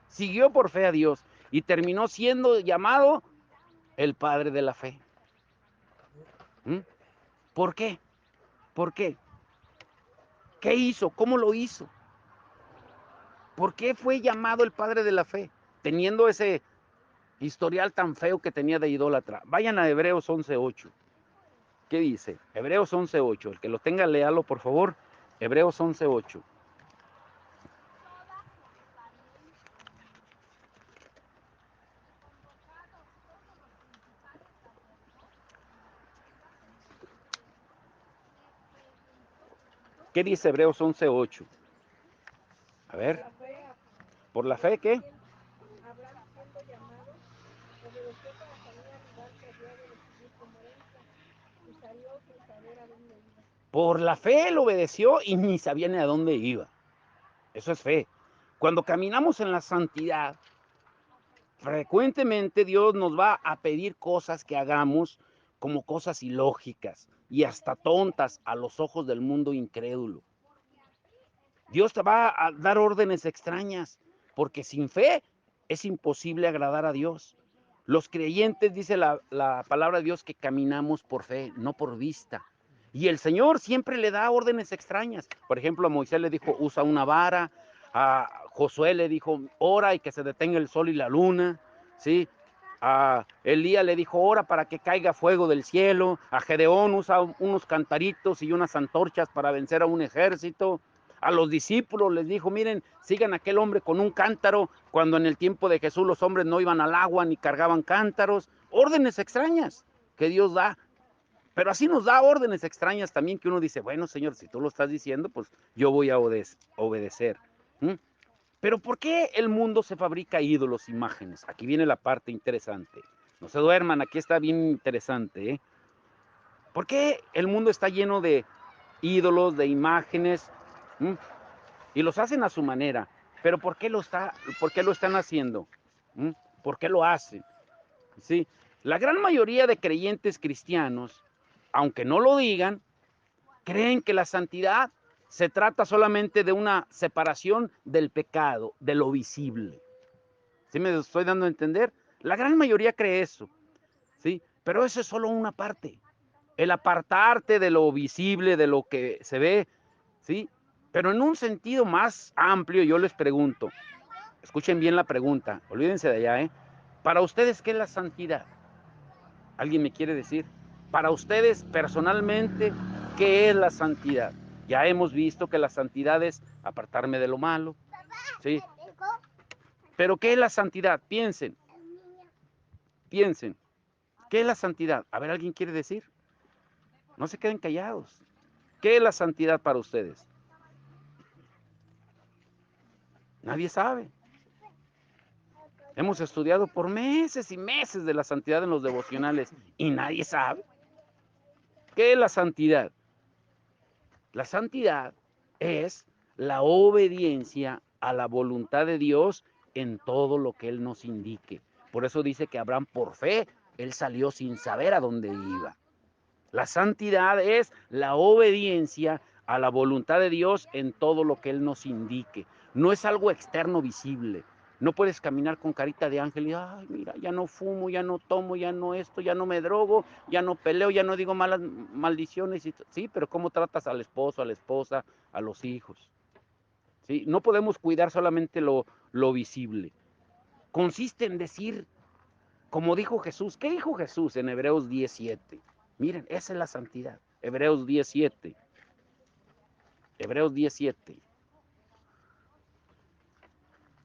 A: Siguió por fe a Dios y terminó siendo llamado el padre de la fe. ¿Mm? ¿Por qué? ¿Por qué? ¿Qué hizo? ¿Cómo lo hizo? ¿Por qué fue llamado el padre de la fe? Teniendo ese historial tan feo que tenía de idólatra. Vayan a Hebreos 11:8. ¿Qué dice? Hebreos 11:8. El que lo tenga, léalo, por favor. Hebreos 11:8. ¿Qué dice Hebreos 11:8? A ver. ¿Por la fe qué?
B: Abraham, siendo llamado, obedeció para salir al lugar que había de recibir como herencia, y salió sin saber a dónde iba.
A: Por la fe él obedeció y ni sabía ni a dónde iba. Eso es fe. Cuando caminamos en la santidad, frecuentemente Dios nos va a pedir cosas que hagamos como cosas ilógicas y hasta tontas a los ojos del mundo incrédulo. Dios te va a dar órdenes extrañas, porque sin fe es imposible agradar a Dios. Los creyentes, dice la palabra de Dios, que caminamos por fe, no por vista. Y el Señor siempre le da órdenes extrañas. Por ejemplo, a Moisés le dijo, usa una vara. A Josué le dijo, ora y que se detenga el sol y la luna. ¿Sí? A Elías le dijo, ora para que caiga fuego del cielo. A Gedeón usa unos cantaritos y unas antorchas para vencer a un ejército. A los discípulos les dijo, miren, sigan a aquel hombre con un cántaro, cuando en el tiempo de Jesús los hombres no iban al agua ni cargaban cántaros. Órdenes extrañas que Dios da. Pero así nos da órdenes extrañas también, que uno dice, bueno, Señor, si tú lo estás diciendo, pues yo voy a obedecer. ¿Mm? Pero ¿por qué el mundo se fabrica ídolos, imágenes? Aquí viene la parte interesante. No se duerman, aquí está bien interesante. ¿Por qué el mundo está lleno de ídolos, de imágenes? ¿Mm? Y los hacen a su manera. Pero ¿por qué lo están haciendo? ¿Mm? ¿Por qué lo hacen? ¿Sí? La gran mayoría de creyentes cristianos, aunque no lo digan, creen que la santidad se trata solamente de una separación del pecado, de lo visible. ¿Sí me estoy dando a entender? La gran mayoría cree eso, ¿sí? Pero eso es solo una parte. El apartarte de lo visible, de lo que se ve, ¿sí? Pero en un sentido más amplio, yo les pregunto, escuchen bien la pregunta, olvídense de allá, ¿eh? Para ustedes, ¿qué es la santidad? ¿Alguien me quiere decir? Para ustedes, personalmente, ¿qué es la santidad? Ya hemos visto que la santidad es apartarme de lo malo, ¿sí? Pero ¿qué es la santidad? Piensen, piensen. ¿Qué es la santidad? A ver, ¿alguien quiere decir? No se queden callados. ¿Qué es la santidad para ustedes? Nadie sabe. Hemos estudiado por meses y meses de la santidad en los devocionales y nadie sabe. ¿Qué es la santidad? La santidad es la obediencia a la voluntad de Dios en todo lo que Él nos indique. Por eso dice que Abraham, por fe, él salió sin saber a dónde iba. La santidad es la obediencia a la voluntad de Dios en todo lo que Él nos indique. No es algo externo visible. No puedes caminar con carita de ángel y, ay, mira, ya no fumo, ya no tomo, ya no esto, ya no me drogo, ya no peleo, ya no digo malas maldiciones. Sí, pero ¿cómo tratas al esposo, a la esposa, a los hijos? ¿Sí? No podemos cuidar solamente lo visible. Consiste en decir, como dijo Jesús. ¿Qué dijo Jesús en Hebreos 17? Miren, esa es la santidad. Hebreos 17. Hebreos 17.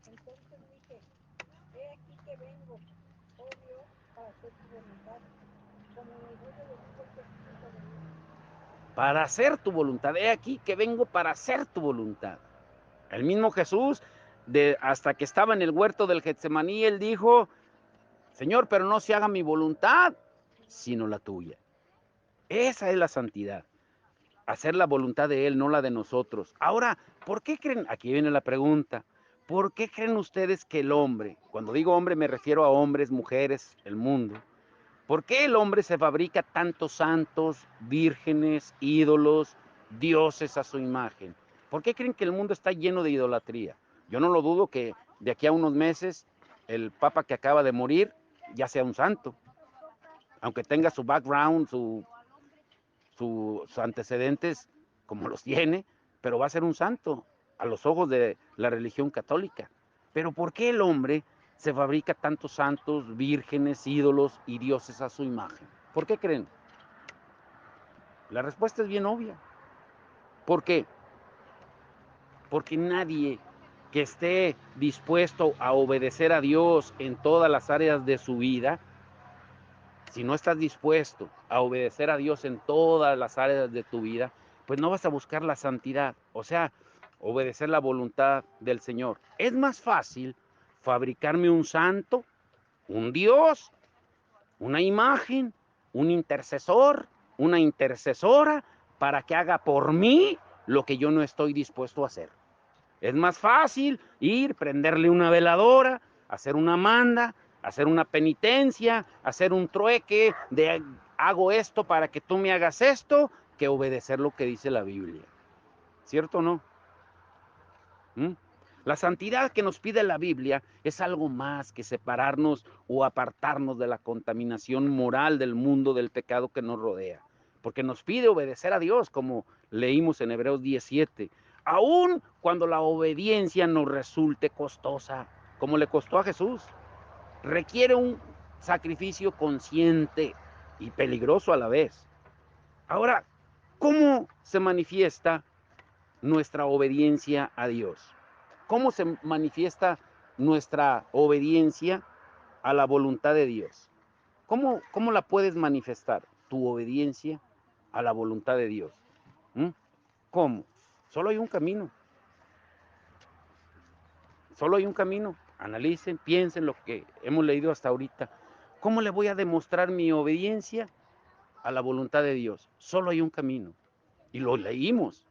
E: Entonces dije, he aquí que vengo, oh Dios, para hacer tu voluntad, como en el rollo de libro que escrito de mí.
A: Para hacer tu voluntad. He aquí que vengo para hacer tu voluntad. El mismo Jesús, hasta que estaba en el huerto del Getsemaní, él dijo, Señor, pero no se haga mi voluntad, sino la tuya. Esa es la santidad. Hacer la voluntad de Él, no la de nosotros. Ahora, ¿por qué creen? Aquí viene la pregunta. ¿Por qué creen ustedes que el hombre, cuando digo hombre me refiero a hombres, mujeres, el mundo, ¿por qué el hombre se fabrica tantos santos, vírgenes, ídolos, dioses a su imagen? ¿Por qué creen que el mundo está lleno de idolatría? Yo no lo dudo que de aquí a unos meses el papa que acaba de morir ya sea un santo, aunque tenga su background, sus antecedentes como los tiene, pero va a ser un santo a los ojos de la religión católica. Pero ¿por qué el hombre se fabrica tantos santos, vírgenes, ídolos y dioses a su imagen? ¿Por qué creen? La respuesta es bien obvia. ¿Por qué? Porque nadie que esté dispuesto a obedecer a Dios en todas las áreas de su vida, si no estás dispuesto a obedecer a Dios en todas las áreas de tu vida, pues no vas a buscar la santidad, o sea, obedecer la voluntad del Señor. Es más fácil fabricarme un santo, un Dios, una imagen, un intercesor, una intercesora, para que haga por mí lo que yo no estoy dispuesto a hacer. Es más fácil ir, prenderle una veladora, hacer una manda, hacer una penitencia, hacer un trueque de hago esto para que tú me hagas esto, que obedecer lo que dice la Biblia. ¿Cierto o no? ¿Mm? La santidad que nos pide la Biblia es algo más que separarnos o apartarnos de la contaminación moral del mundo del pecado que nos rodea. Porque nos pide obedecer a Dios, como leímos en Hebreos 17, aun cuando la obediencia nos resulte costosa, como le costó a Jesús. Requiere un sacrificio consciente y peligroso a la vez. Ahora, ¿cómo se manifiesta nuestra obediencia a Dios? ¿Cómo se manifiesta nuestra obediencia a la voluntad de Dios? ¿Cómo la puedes manifestar, tu obediencia a la voluntad de Dios? ¿Mm? ¿Cómo? Solo hay un camino. Solo hay un camino. Analicen, piensen lo que hemos leído hasta ahorita. ¿Cómo le voy a demostrar mi obediencia a la voluntad de Dios? Solo hay un camino. Y lo leímos.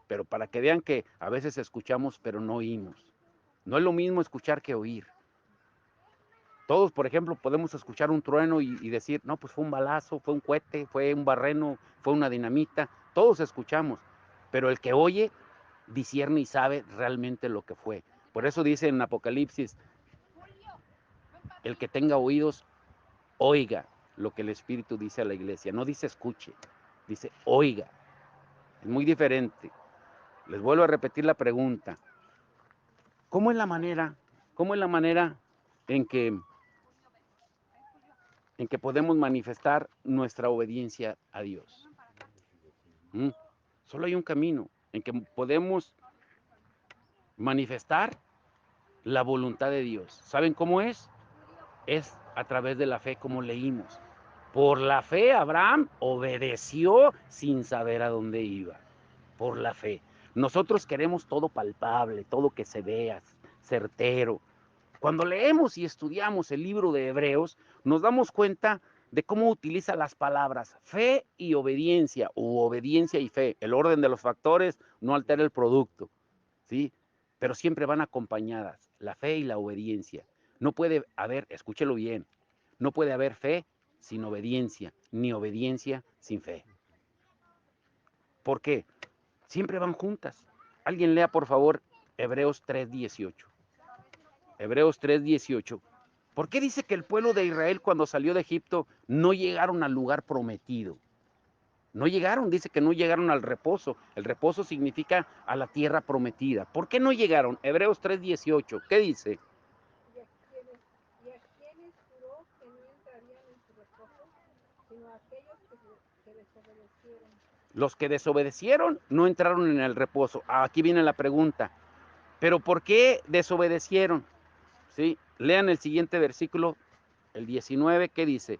A: Pero para que vean que a veces escuchamos, pero no oímos. No es lo mismo escuchar que oír. Todos, por ejemplo, podemos escuchar un trueno y decir, no, pues fue un balazo, fue un cohete, fue un barreno, fue una dinamita. Todos escuchamos. Pero el que oye, discierne y sabe realmente lo que fue. Por eso dice en Apocalipsis, el que tenga oídos, oiga lo que el Espíritu dice a la iglesia. No dice escuche, dice oiga. Es muy diferente. Les vuelvo a repetir la pregunta. ¿Cómo es la manera en que, podemos manifestar nuestra obediencia a Dios? ¿Mm? Solo hay un camino en que podemos manifestar la voluntad de Dios. ¿Saben cómo es? Es a través de la fe, como leímos. Por la fe Abraham obedeció sin saber a dónde iba. Por la fe. Nosotros queremos todo palpable, todo que se vea, certero. Cuando leemos y estudiamos el libro de Hebreos, nos damos cuenta de cómo utiliza las palabras fe y obediencia, u obediencia y fe. El orden de los factores no altera el producto, ¿sí? Pero siempre van acompañadas, la fe y la obediencia. No puede haber, escúchelo bien, no puede haber fe sin obediencia, ni obediencia sin fe. ¿Por qué? Siempre van juntas. Alguien lea, por favor, Hebreos 3:18. Hebreos 3:18. ¿Por qué dice que el pueblo de Israel cuando salió de Egipto no llegaron al lugar prometido? No llegaron, dice que no llegaron al reposo. El reposo significa a la tierra prometida. ¿Por qué no llegaron? Hebreos 3:18. ¿Qué dice?
E: Y a quienes juró que no entrarían en su reposo, sino a aquellos que desobedecieron.
A: Los que desobedecieron no entraron en el reposo. Aquí viene la pregunta. ¿Pero por qué desobedecieron? ¿Sí? Lean el siguiente versículo, el 19, ¿qué dice?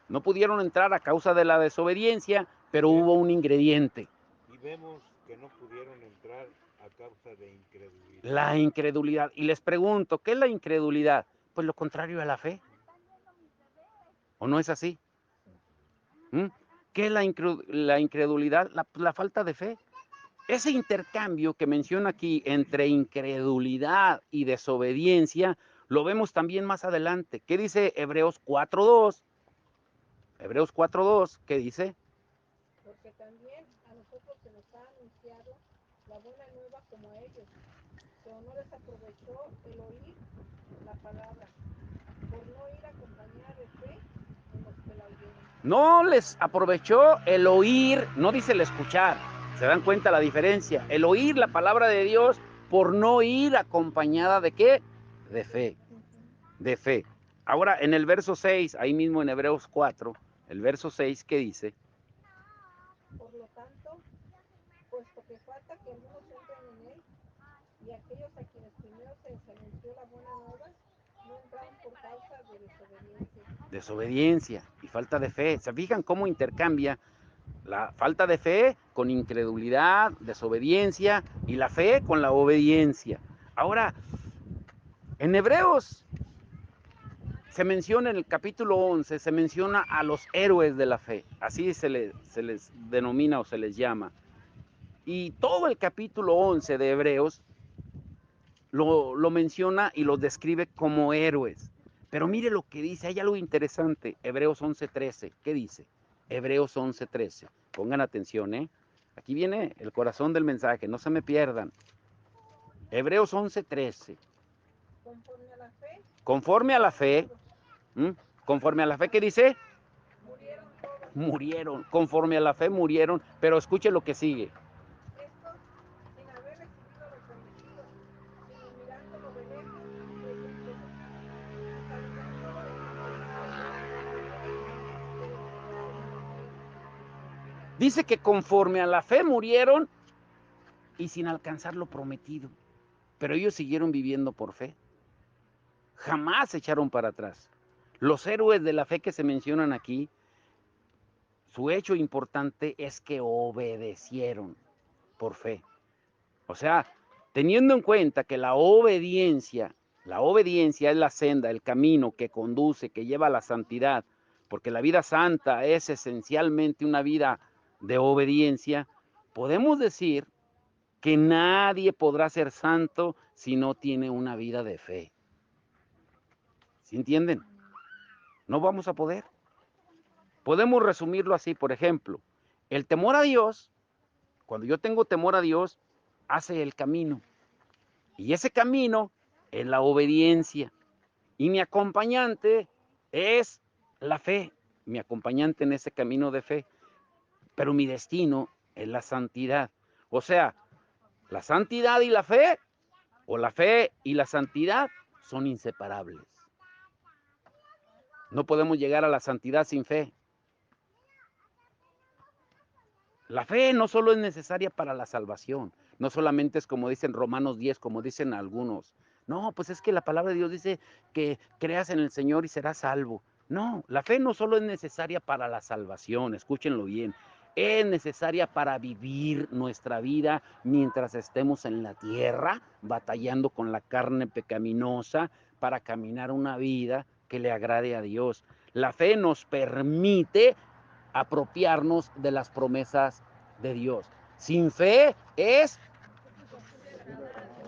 A: No pudieron entrar a causa de la desobediencia, pero hubo un ingrediente.
C: Y vemos que no pudieron entrar a causa de incredulidad.
A: La incredulidad. Y les pregunto, ¿qué es la incredulidad? Pues lo contrario a la fe. ¿O no es así? ¿Mm? ¿Qué es la incredulidad? La falta de fe. Ese intercambio que menciona aquí entre incredulidad y desobediencia, lo vemos también más adelante. ¿Qué dice Hebreos 4:2? Hebreos 4:2, ¿qué dice?
E: Porque también a nosotros se nos ha anunciado la buena nueva como a ellos, pero no les aprovechó el oír la palabra, por no ir acompañada de fe en los que la oyeron.
A: No les aprovechó el oír, no dice el escuchar. ¿Se dan cuenta la diferencia? El oír la palabra de Dios por no ir acompañada de ¿qué? De fe. De fe. Ahora, en el verso 6, ahí mismo en Hebreos 4, el verso 6, ¿qué dice?
E: Por lo tanto, puesto que falta que algunos entren en él, y aquellos a quienes primero se les anunció la buena nueva, no entraron por causa de desobediencia.
A: Desobediencia y falta de fe. ¿Se fijan cómo intercambia la falta de fe con incredulidad, desobediencia y la fe con la obediencia? Ahora, en Hebreos se menciona en el capítulo 11, se menciona a los héroes de la fe, así se les denomina o se les llama. Y todo el capítulo 11 de Hebreos lo menciona y los describe como héroes. Pero mire lo que dice, hay algo interesante, Hebreos 11:13. ¿Qué dice? Hebreos 11:13. Pongan atención, ¿eh? Aquí viene el corazón del mensaje, no se me pierdan. Hebreos 11:13.
E: Conforme a la fe,
A: Conforme a la fe, conforme a la fe, ¿qué dice?
E: murieron todos
A: Murieron, conforme a la fe murieron, pero escuche lo que sigue.
E: estos sin haber recibido lo prometido, sino mirándolo de lejos, creyéndolo y saludando de
A: Dice que conforme a la fe murieron y sin alcanzar lo prometido, pero ellos siguieron viviendo por fe. Jamás se echaron para atrás. Los héroes de la fe que se mencionan aquí, su hecho importante es que obedecieron por fe. O sea, teniendo en cuenta que la obediencia es la senda, el camino que conduce, que lleva a la santidad, porque la vida santa es esencialmente una vida de obediencia, podemos decir que nadie podrá ser santo si no tiene una vida de fe. ¿Sí entienden? No vamos a poder. Podemos resumirlo así, por ejemplo, el temor a Dios, cuando yo tengo temor a Dios, hace el camino. Y ese camino es la obediencia. Y mi acompañante es la fe, mi acompañante en ese camino de fe. Pero mi destino es la santidad. O sea, la santidad y la fe, o la fe y la santidad, son inseparables. No podemos llegar a la santidad sin fe. La fe no solo es necesaria para la salvación, no solamente es como dicen Romanos 10, como dicen algunos. No, pues es que la palabra de Dios dice que creas en el Señor y serás salvo. No, la fe no solo es necesaria para la salvación, escúchenlo bien, es necesaria para vivir nuestra vida mientras estemos en la tierra, batallando con la carne pecaminosa para caminar una vida que le agrade a Dios. La fe nos permite apropiarnos de las promesas de Dios. Sin fe es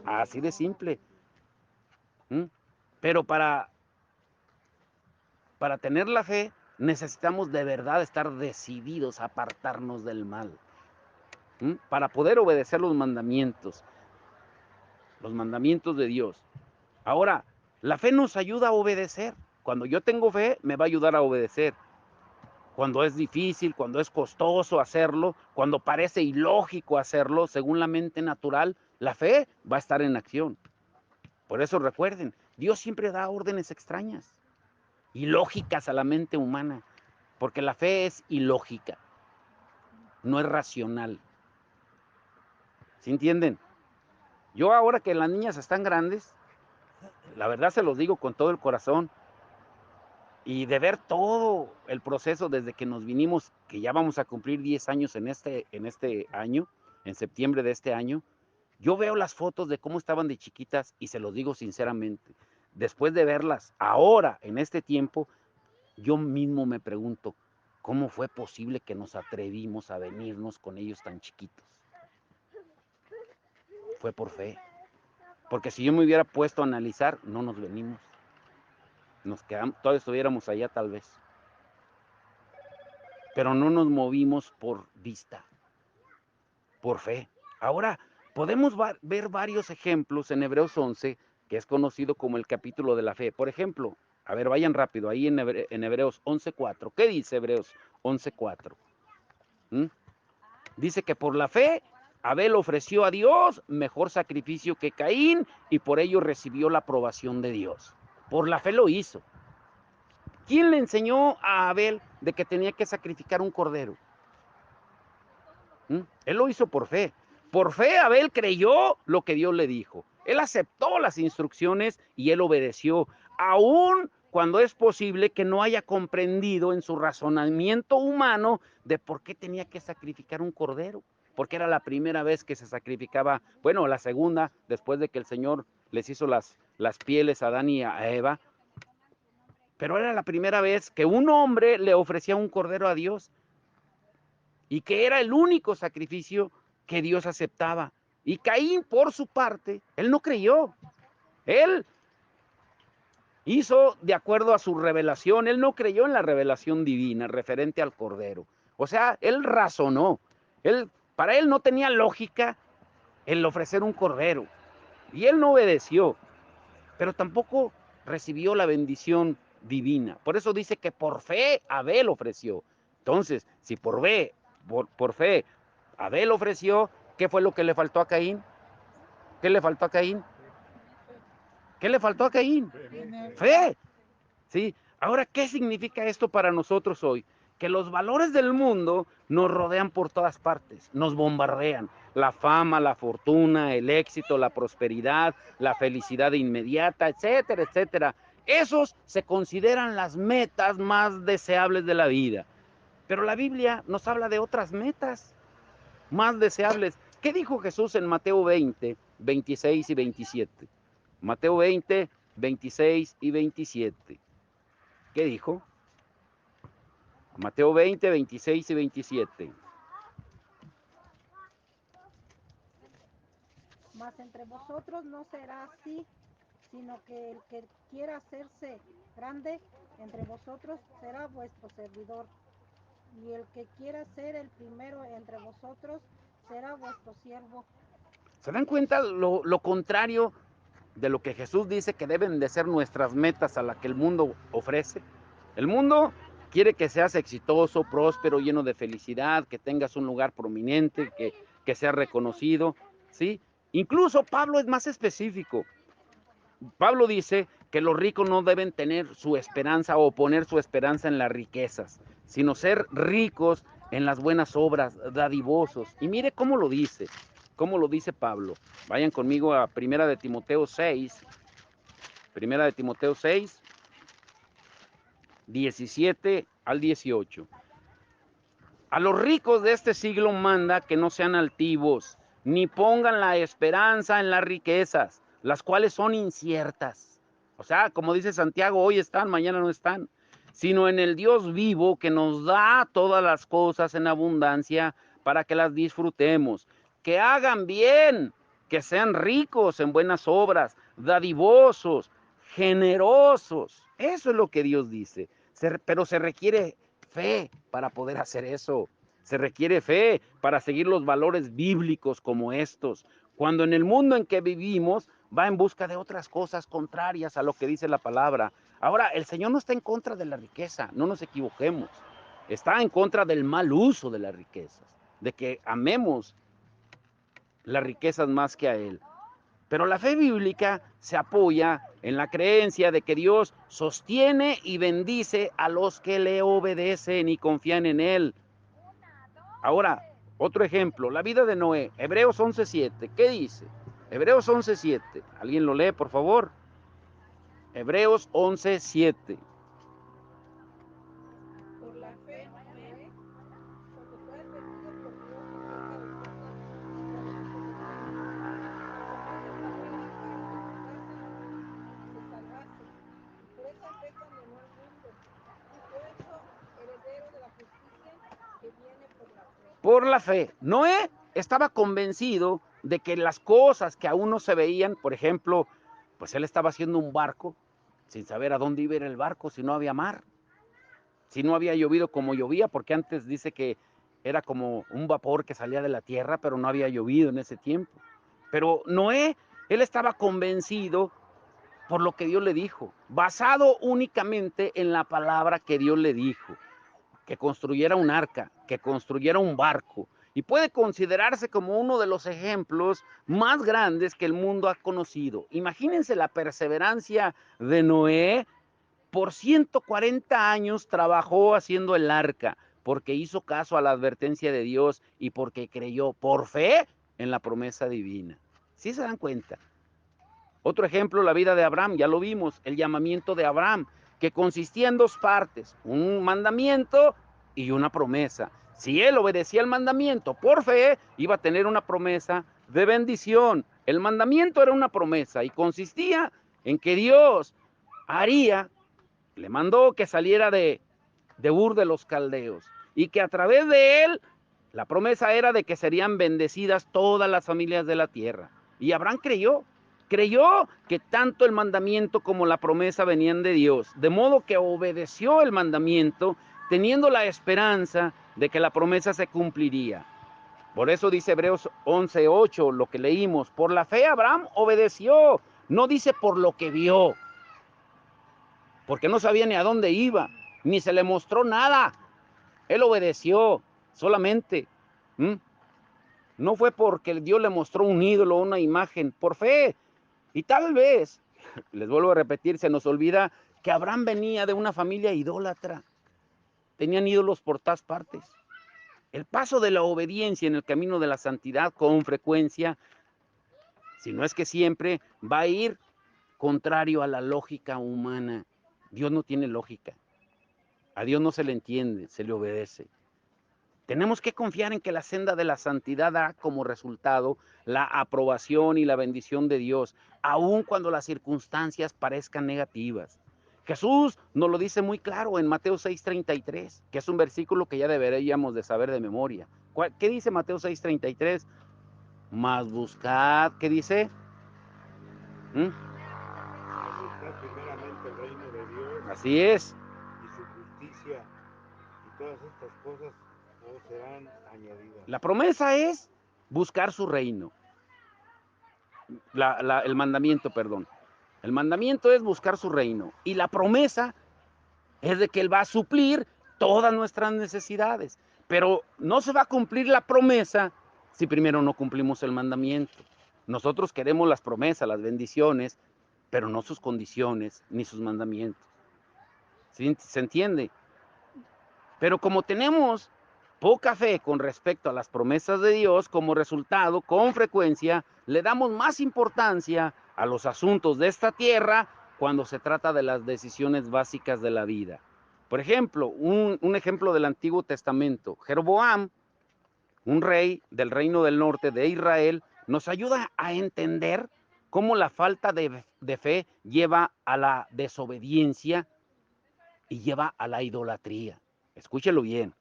A: así de simple. Pero para tener la fe necesitamos de verdad estar decididos a apartarnos del mal. Para poder obedecer los mandamientos de Dios. Ahora, la fe nos ayuda a obedecer. Cuando yo tengo fe, me va a ayudar a obedecer. Cuando es difícil, cuando es costoso hacerlo, cuando parece ilógico hacerlo, según la mente natural, la fe va a estar en acción. Por eso recuerden, Dios siempre da órdenes extrañas, ilógicas a la mente humana, porque la fe es ilógica, no es racional. ¿Sí entienden? Yo ahora que las niñas están grandes, la verdad se los digo con todo el corazón, y de ver todo el proceso desde que nos vinimos, que ya vamos a cumplir 10 años en este año, en septiembre de este año, yo veo las fotos de cómo estaban de chiquitas y se los digo sinceramente, después de verlas ahora, en este tiempo, yo mismo me pregunto, ¿cómo fue posible que nos atrevimos a venirnos con ellos tan chiquitos? Fue por fe. Porque si yo me hubiera puesto a analizar, no nos venimos. Nos quedamos, todavía estuviéramos allá tal vez. Pero no nos movimos por vista, por fe. Ahora, podemos ver varios ejemplos en Hebreos 11, que es conocido como el capítulo de la fe. Por ejemplo, a ver, vayan rápido, ahí en Hebreos 11:4. ¿Qué dice Hebreos 11:4? Dice que por la fe, Abel ofreció a Dios mejor sacrificio que Caín y por ello recibió la aprobación de Dios. Por la fe lo hizo. ¿Quién le enseñó a Abel de que tenía que sacrificar un cordero? Él lo hizo por fe. Por fe Abel creyó lo que Dios le dijo. Él aceptó las instrucciones y él obedeció, aun cuando es posible que no haya comprendido en su razonamiento humano de por qué tenía que sacrificar un cordero. Porque era la primera vez que se sacrificaba, bueno, la segunda, después de que el Señor les hizo las pieles a Adán y a Eva. Pero era la primera vez que un hombre le ofrecía un cordero a Dios y que era el único sacrificio que Dios aceptaba. Y Caín, por su parte, él no creyó. Él hizo de acuerdo a su revelación, él no creyó en la revelación divina referente al cordero. O sea, él razonó. Para él no tenía lógica el ofrecer un cordero. y él no obedeció, pero tampoco recibió la bendición divina. Por eso dice que por fe Abel ofreció. Entonces, si por fe Abel ofreció, ¿qué fue lo que le faltó a Caín? ¿Qué le faltó a Caín? ¿Qué le faltó a Caín? Fe. ¿Sí? Ahora, ¿qué significa esto para nosotros hoy? Que los valores del mundo nos rodean por todas partes, nos bombardean. La fama, la fortuna, el éxito, la prosperidad, la felicidad inmediata, etcétera, etcétera. Esos se consideran las metas más deseables de la vida. Pero la Biblia nos habla de otras metas más deseables. ¿Qué dijo Jesús en Mateo 20, 26 y 27? Mateo 20, 26 y 27. ¿Qué dijo? Mateo 20, 26 y 27.
E: Mas entre vosotros no será así, sino que el que quiera hacerse grande entre vosotros será vuestro servidor, y el que quiera ser el primero entre vosotros será vuestro siervo.
A: ¿Se dan cuenta lo contrario de lo que Jesús dice que deben de ser nuestras metas a las que el mundo ofrece? El mundo quiere que seas exitoso, próspero, lleno de felicidad, que tengas un lugar prominente, que seas reconocido, ¿sí? Incluso Pablo es más específico. Pablo dice que los ricos no deben tener su esperanza o poner su esperanza en las riquezas, sino ser ricos en las buenas obras, dadivosos. Y mire cómo lo dice Pablo. Vayan conmigo a Primera de Timoteo 6, 17 al 18. A los ricos de este siglo manda que no sean altivos, ni pongan la esperanza en las riquezas, las cuales son inciertas. O sea, como dice Santiago, hoy están, mañana no están, sino en el Dios vivo que nos da todas las cosas en abundancia para que las disfrutemos. Que hagan bien, que sean ricos en buenas obras, dadivosos, generosos. Eso es lo que Dios dice. Pero se requiere fe para poder hacer eso. Se requiere fe para seguir los valores bíblicos como estos. Cuando en el mundo en que vivimos va en busca de otras cosas contrarias a lo que dice la palabra. Ahora, el Señor no está en contra de la riqueza, no nos equivoquemos. Está en contra del mal uso de las riquezas, de que amemos las riquezas más que a Él. Pero la fe bíblica se apoya en la creencia de que Dios sostiene y bendice a los que le obedecen y confían en Él. Ahora, otro ejemplo, la vida de Noé, Hebreos 11:7. ¿Qué dice? Hebreos 11:7. ¿Alguien lo lee, por favor? Hebreos 11:7.
E: Por la fe, Noé, cuando fue advertido por Dios acerca de cosas por esa fe condenó al mundo y fue hecho heredero de la justicia que viene por la fe.
A: Por la fe. Noé estaba convencido de que las cosas que aún no se veían, por ejemplo, pues él estaba haciendo un barco sin saber a dónde iba a ir el barco si no había mar, si no había llovido como llovía, porque antes dice que era como un vapor que salía de la tierra, pero no había llovido en ese tiempo. Pero Noé, él estaba convencido por lo que Dios le dijo, basado únicamente en la palabra que Dios le dijo, que construyera un arca, que construyera un barco, y puede considerarse como uno de los ejemplos más grandes que el mundo ha conocido. Imagínense la perseverancia de Noé. Por 140 años trabajó haciendo el arca, porque hizo caso a la advertencia de Dios y porque creyó por fe en la promesa divina. ¿Sí se dan cuenta? Otro ejemplo, la vida de Abraham, ya lo vimos, el llamamiento de Abraham, que consistía en dos partes, un mandamiento y una promesa. Si él obedecía el mandamiento por fe, iba a tener una promesa de bendición. El mandamiento era una promesa y consistía en que Dios haría, le mandó que saliera de Ur de los Caldeos y que a través de él, la promesa era de que serían bendecidas todas las familias de la tierra. Y Abraham creyó que tanto el mandamiento como la promesa venían de Dios, de modo que obedeció el mandamiento teniendo la esperanza de que la promesa se cumpliría. Por eso dice Hebreos 11:8, lo que leímos, por la fe Abraham obedeció, no dice por lo que vio, porque no sabía ni a dónde iba, ni se le mostró nada. Él obedeció solamente. ¿Mm? No fue porque Dios le mostró un ídolo, una imagen, por fe. Y tal vez, les vuelvo a repetir, se nos olvida que Abraham venía de una familia idólatra. Tenían ídolos por todas partes. El paso de la obediencia en el camino de la santidad con frecuencia, si no es que siempre, va a ir contrario a la lógica humana. Dios no tiene lógica. A Dios no se le entiende, se le obedece. Tenemos que confiar en que la senda de la santidad da como resultado la aprobación y la bendición de Dios, aun cuando las circunstancias parezcan negativas. Jesús nos lo dice muy claro en Mateo 6:33, que es un versículo que ya deberíamos de saber de memoria. ¿Qué dice Mateo 6:33? Mas buscad, ¿qué dice?
D: Buscar primeramente el reino de Dios
A: Así es.
D: y su justicia, y todas estas cosas os serán añadidas.
A: La promesa es buscar su reino. El mandamiento, perdón. El mandamiento es buscar su reino. Y la promesa es de que Él va a suplir todas nuestras necesidades. Pero no se va a cumplir la promesa si primero no cumplimos el mandamiento. Nosotros queremos las promesas, las bendiciones, pero no sus condiciones ni sus mandamientos. ¿Sí? ¿Se entiende? Pero como tenemos poca fe con respecto a las promesas de Dios, como resultado, con frecuencia, le damos más importancia a los asuntos de esta tierra cuando se trata de las decisiones básicas de la vida. Por ejemplo, un ejemplo del Antiguo Testamento, Jeroboam, un rey del reino del norte de Israel, nos ayuda a entender cómo la falta de fe lleva a la desobediencia y lleva a la idolatría. Escúchelo bien.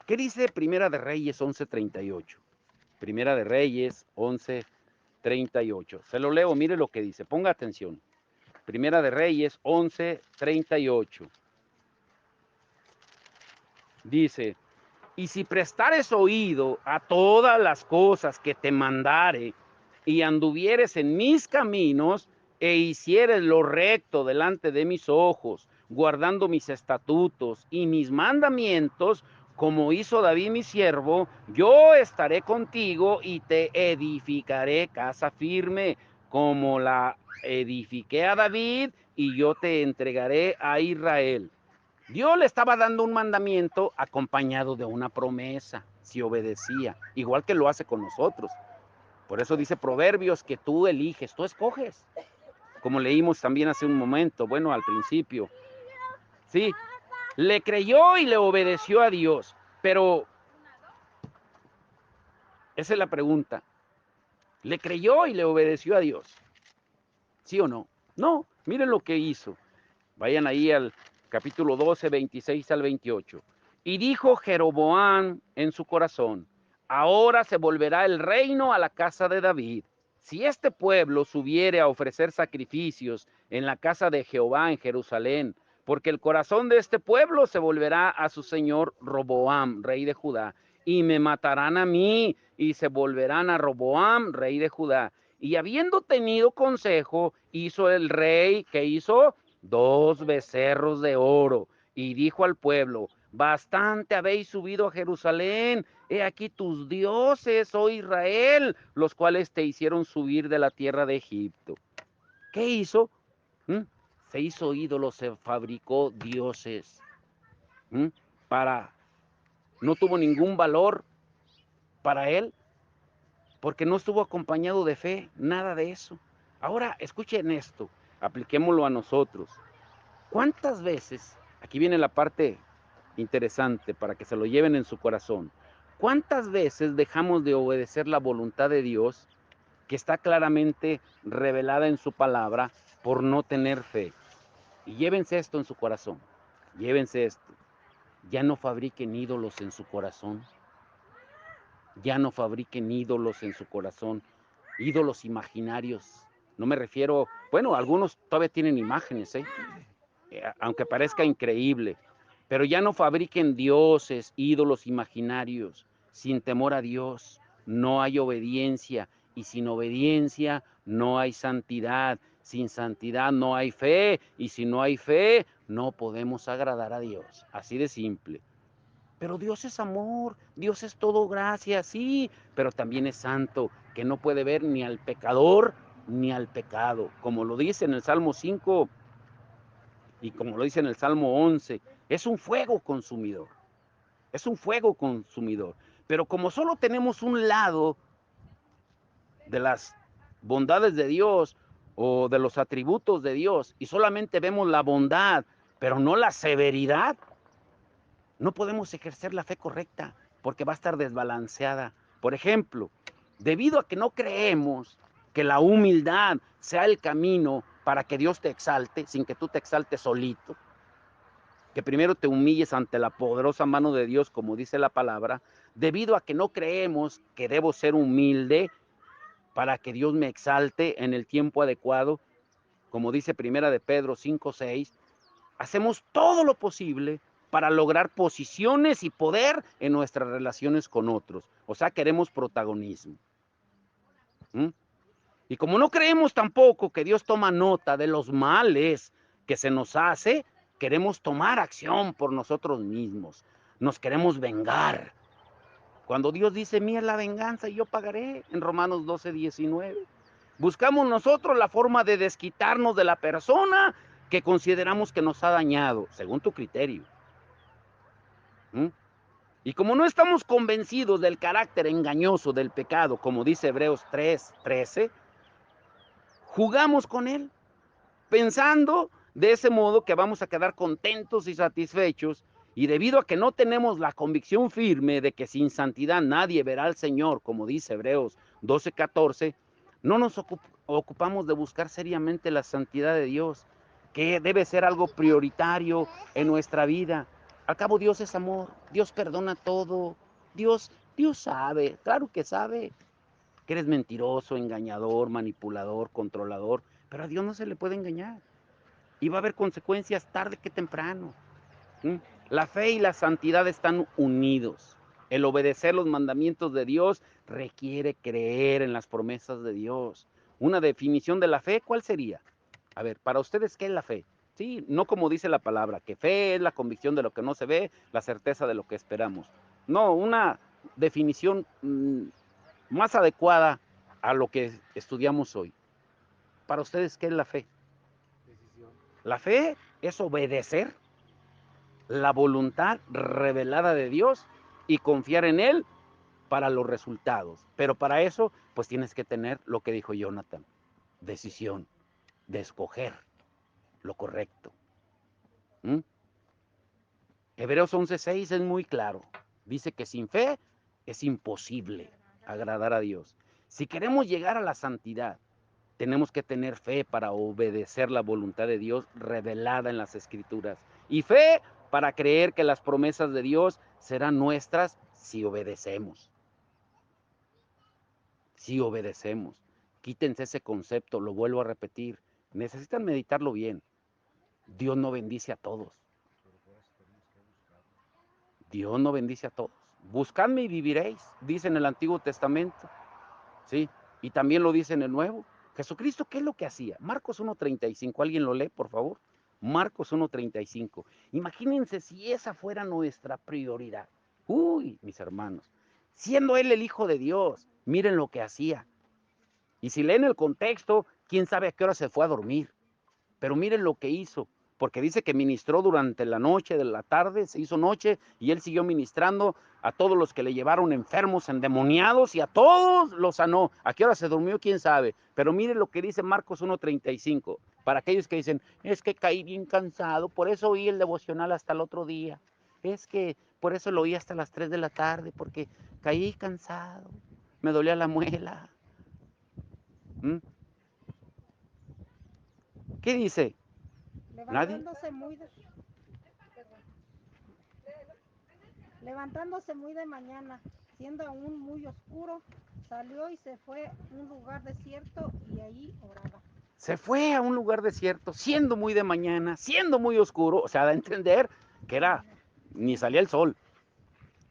A: ¿Qué dice Primera de Reyes 11:38? Primera de Reyes 11:38. Se lo leo, mire lo que dice, ponga atención. Primera de Reyes 11:38. Dice, y si prestares oído a todas las cosas que te mandare, y anduvieres en mis caminos, e hicieres lo recto delante de mis ojos, guardando mis estatutos y mis mandamientos, como hizo David mi siervo, yo estaré contigo y te edificaré casa firme, como la edifiqué a David, y yo te entregaré a Israel. Dios le estaba dando un mandamiento acompañado de una promesa, si obedecía, igual que lo hace con nosotros. Por eso dice Proverbios que tú eliges, tú escoges. Como leímos también hace un momento, bueno, al principio. Sí, le creyó y le obedeció a Dios. Pero esa es la pregunta. ¿Le creyó y le obedeció a Dios? ¿Sí o no? No, miren lo que hizo. Vayan ahí al capítulo 12, 26 al 28. Y dijo Jeroboam en su corazón, ahora se volverá el reino a la casa de David. Si este pueblo subiere a ofrecer sacrificios en la casa de Jehová en Jerusalén, porque el corazón de este pueblo se volverá a su señor Roboam, rey de Judá, y me matarán a mí, y se volverán a Roboam, rey de Judá. Y habiendo tenido consejo, hizo el rey, ¿qué hizo? 2 becerros de oro, y dijo al pueblo, bastante habéis subido a Jerusalén, he aquí tus dioses, oh Israel, los cuales te hicieron subir de la tierra de Egipto. ¿Qué hizo? Se hizo ídolo, se fabricó dioses. No tuvo ningún valor para él, porque no estuvo acompañado de fe, nada de eso. Ahora, escuchen esto, apliquémoslo a nosotros. ¿Cuántas veces, aquí viene la parte interesante para que se lo lleven en su corazón, cuántas veces dejamos de obedecer la voluntad de Dios, que está claramente revelada en su palabra, por no tener fe? Y llévense esto en su corazón, llévense esto. Ya no fabriquen ídolos en su corazón, ya no fabriquen ídolos en su corazón, ídolos imaginarios. No me refiero, bueno, algunos todavía tienen imágenes, aunque parezca increíble, pero ya no fabriquen dioses, ídolos imaginarios, sin temor a Dios, no hay obediencia, y sin obediencia no hay santidad. Sin santidad no hay fe, y si no hay fe, no podemos agradar a Dios. Así de simple. Pero Dios es amor, Dios es todo gracia, sí, pero también es santo, que no puede ver ni al pecador ni al pecado. Como lo dice en el Salmo 5 y como lo dice en el Salmo 11, es un fuego consumidor. Es un fuego consumidor. Pero como solo tenemos un lado de las bondades de Dios o de los atributos de Dios y solamente vemos la bondad, pero no la severidad, no podemos ejercer la fe correcta porque va a estar desbalanceada. Por ejemplo, debido a que no creemos que la humildad sea el camino para que Dios te exalte, sin que tú te exaltes solito, que primero te humilles ante la poderosa mano de Dios, como dice la palabra, debido a que no creemos que debo ser humilde para que Dios me exalte en el tiempo adecuado, como dice Primera de Pedro 5:6, hacemos todo lo posible para lograr posiciones y poder en nuestras relaciones con otros. O sea, queremos protagonismo. ¿Mm? Y como no creemos tampoco que Dios toma nota de los males que se nos hace, queremos tomar acción por nosotros mismos. Nos queremos vengar. Cuando Dios dice, mía es la venganza y yo pagaré, en Romanos 12:19. Buscamos nosotros la forma de desquitarnos de la persona que consideramos que nos ha dañado, según tu criterio. ¿Mm? Y como no estamos convencidos del carácter engañoso del pecado, como dice Hebreos 3:13, jugamos con él, pensando de ese modo que vamos a quedar contentos y satisfechos, y debido a que no tenemos la convicción firme de que sin santidad nadie verá al Señor, como dice Hebreos 12:14, no nos ocupamos de buscar seriamente la santidad de Dios, que debe ser algo prioritario en nuestra vida. Al cabo, Dios es amor, Dios perdona todo, Dios sabe, claro que sabe que eres mentiroso, engañador, manipulador, controlador, pero a Dios no se le puede engañar. Y va a haber consecuencias tarde que temprano. ¿Mm? La fe y la santidad están unidos. El obedecer los mandamientos de Dios requiere creer en las promesas de Dios. Una definición de la fe, ¿cuál sería? A ver, para ustedes, ¿qué es la fe? Sí, no como dice la palabra, que fe es la convicción de lo que no se ve, la certeza de lo que esperamos. No, una definición más adecuada a lo que estudiamos hoy. Para ustedes, ¿qué es la fe?
C: Decisión.
A: La fe es obedecer la voluntad revelada de Dios y confiar en Él para los resultados. Pero para eso, pues tienes que tener lo que dijo Jonathan, decisión de escoger lo correcto. ¿Mm? Hebreos 11:6 es muy claro. Dice que sin fe es imposible agradar a Dios. Si queremos llegar a la santidad, tenemos que tener fe para obedecer la voluntad de Dios revelada en las Escrituras. Y fe para creer que las promesas de Dios serán nuestras si obedecemos. Si obedecemos. Quítense ese concepto, lo vuelvo a repetir. Necesitan meditarlo bien. Dios no bendice a todos. Dios no bendice a todos. Buscadme y viviréis, dice en el Antiguo Testamento. ¿Sí? Y también lo dice en el Nuevo. Jesucristo, ¿qué es lo que hacía? Marcos 1:35, ¿alguien lo lee, por favor? Marcos 1:35. Imagínense si esa fuera nuestra prioridad. Uy, mis hermanos, siendo Él el Hijo de Dios, miren lo que hacía. Y si leen el contexto, quién sabe a qué hora se fue a dormir. Pero miren lo que hizo, porque dice que ministró durante la noche, de la tarde, se hizo noche, y él siguió ministrando a todos los que le llevaron enfermos, endemoniados, y a todos los sanó. ¿A qué hora se durmió? Quién sabe. Pero miren lo que dice Marcos 1:35, para aquellos que dicen, es que caí bien cansado, por eso oí el devocional hasta el otro día. Es que por eso lo oí hasta las 3 de la tarde, porque caí cansado, me dolía la muela. ¿Mm? ¿Qué dice? ¿Nadie?
E: Levantándose muy de mañana, siendo aún muy oscuro, salió y se fue a un lugar desierto y allí oraba.
A: Se fue a un lugar desierto, siendo muy de mañana, siendo muy oscuro, o sea, da a entender que era, ni salía el sol.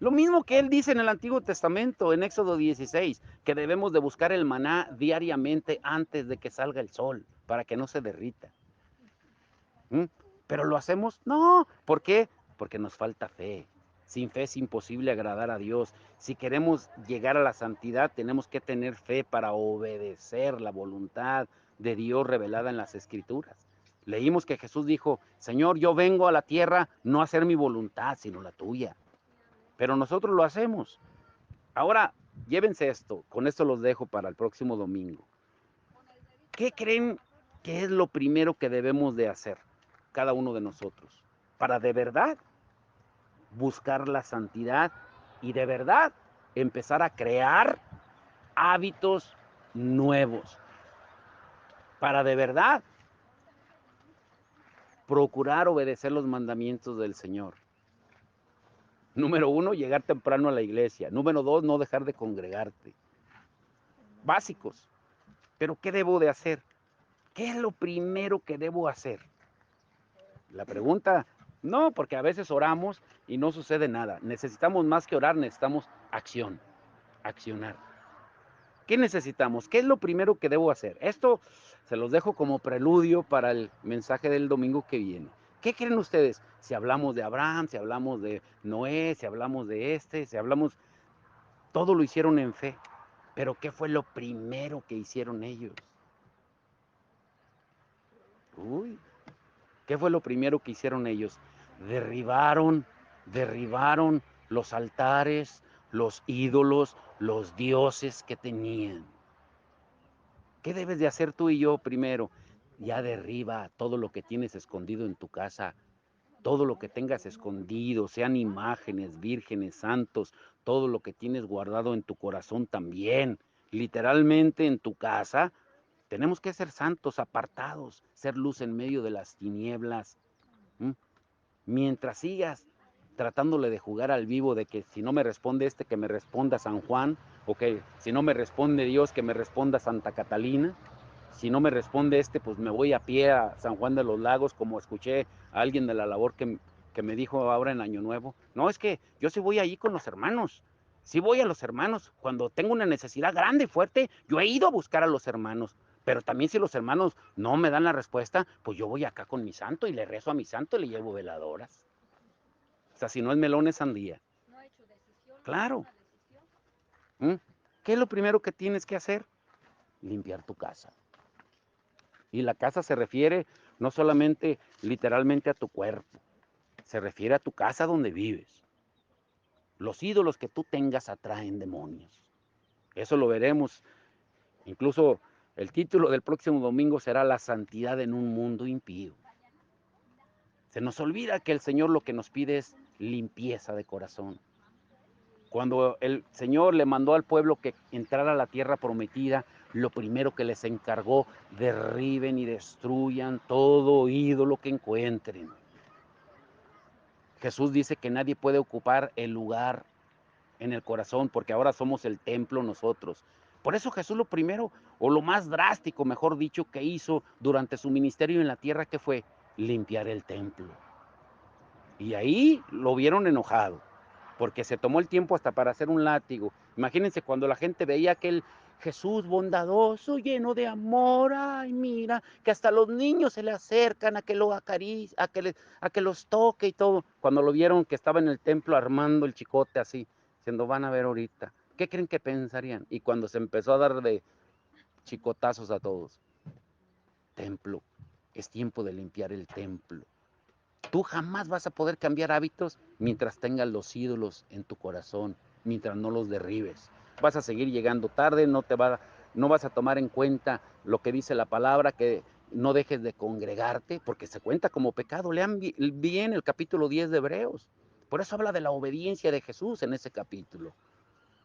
A: Lo mismo que él dice en el Antiguo Testamento, en Éxodo 16, que debemos de buscar el maná diariamente antes de que salga el sol, para que no se derrita. ¿Mm? ¿Pero lo hacemos? No. ¿Por qué? Porque nos falta fe. Sin fe es imposible agradar a Dios. Si queremos llegar a la santidad, tenemos que tener fe para obedecer la voluntad de Dios revelada en las Escrituras. Leímos que Jesús dijo, Señor, yo vengo a la tierra no a hacer mi voluntad, sino la tuya. Pero nosotros lo hacemos. Ahora, llévense esto, con esto los dejo para el próximo domingo. ¿Qué creen que es lo primero que debemos de hacer, cada uno de nosotros, para de verdad buscar la santidad y de verdad empezar a crear hábitos nuevos? Para de verdad procurar obedecer los mandamientos del Señor. Número 1, llegar temprano a la iglesia. Número 2, no dejar de congregarte. Básicos. Pero ¿qué debo de hacer? ¿Qué es lo primero que debo hacer? La pregunta, no, porque a veces oramos y no sucede nada. Necesitamos más que orar, necesitamos acción, accionar. ¿Qué necesitamos? ¿Qué es lo primero que debo hacer? Esto se los dejo como preludio para el mensaje del domingo que viene. ¿Qué creen ustedes? Si hablamos de Abraham, si hablamos de Noé, si hablamos de si hablamos... Todo lo hicieron en fe. Pero ¿qué fue lo primero que hicieron ellos? Uy, ¿qué fue lo primero que hicieron ellos? Derribaron los altares, los ídolos, los dioses que tenían. ¿Qué debes de hacer tú y yo primero? Ya derriba todo lo que tienes escondido en tu casa, todo lo que tengas escondido, sean imágenes, vírgenes, santos, todo lo que tienes guardado en tu corazón también. Literalmente en tu casa, tenemos que ser santos, apartados, ser luz en medio de las tinieblas. ¿Mm? Mientras sigas tratándole de jugar al vivo de que si no me responde que me responda San Juan, o que si no me responde Dios, que me responda Santa Catalina, si no me responde pues me voy a pie a San Juan de los Lagos, como escuché a alguien de la labor que me dijo ahora en Año Nuevo. No, es que yo sí voy ahí con los hermanos, sí voy a los hermanos, cuando tengo una necesidad grande, fuerte, yo he ido a buscar a los hermanos, pero también si los hermanos no me dan la respuesta, pues yo voy acá con mi santo y le rezo a mi santo y le llevo veladoras. O sea, si no es melón, es sandía.
B: No ha hecho decisión.
A: Claro.
B: Una decisión.
A: ¿Mm? ¿Qué es lo primero que tienes que hacer? Limpiar tu casa. Y la casa se refiere no solamente literalmente a tu cuerpo, se refiere a tu casa donde vives. Los ídolos que tú tengas atraen demonios. Eso lo veremos. Incluso el título del próximo domingo será La santidad en un mundo impío. Se nos olvida que el Señor lo que nos pide es limpieza de corazón. Cuando el Señor le mandó al pueblo que entrara a la tierra prometida, lo primero que les encargó, derriben y destruyan todo ídolo que encuentren. Jesús dice que nadie puede ocupar el lugar en el corazón, porque ahora somos el templo nosotros. Por eso Jesús lo primero, o lo más drástico, mejor dicho, que hizo durante su ministerio en la tierra, que fue limpiar el templo. Y ahí lo vieron enojado, porque se tomó el tiempo hasta para hacer un látigo. Imagínense cuando la gente veía aquel Jesús bondadoso, lleno de amor, ay, mira, que hasta los niños se le acercan a que lo acaricie, a que los toque y todo. Cuando lo vieron que estaba en el templo armando el chicote así, diciendo, van a ver ahorita, ¿qué creen que pensarían? Y cuando se empezó a dar de chicotazos a todos, templo, es tiempo de limpiar el templo. Tú jamás vas a poder cambiar hábitos mientras tengas los ídolos en tu corazón, mientras no los derribes. Vas a seguir llegando tarde, no vas a tomar en cuenta lo que dice la palabra, que no dejes de congregarte, porque se cuenta como pecado. Lean bien el capítulo 10 de Hebreos. Por eso habla de la obediencia de Jesús en ese capítulo,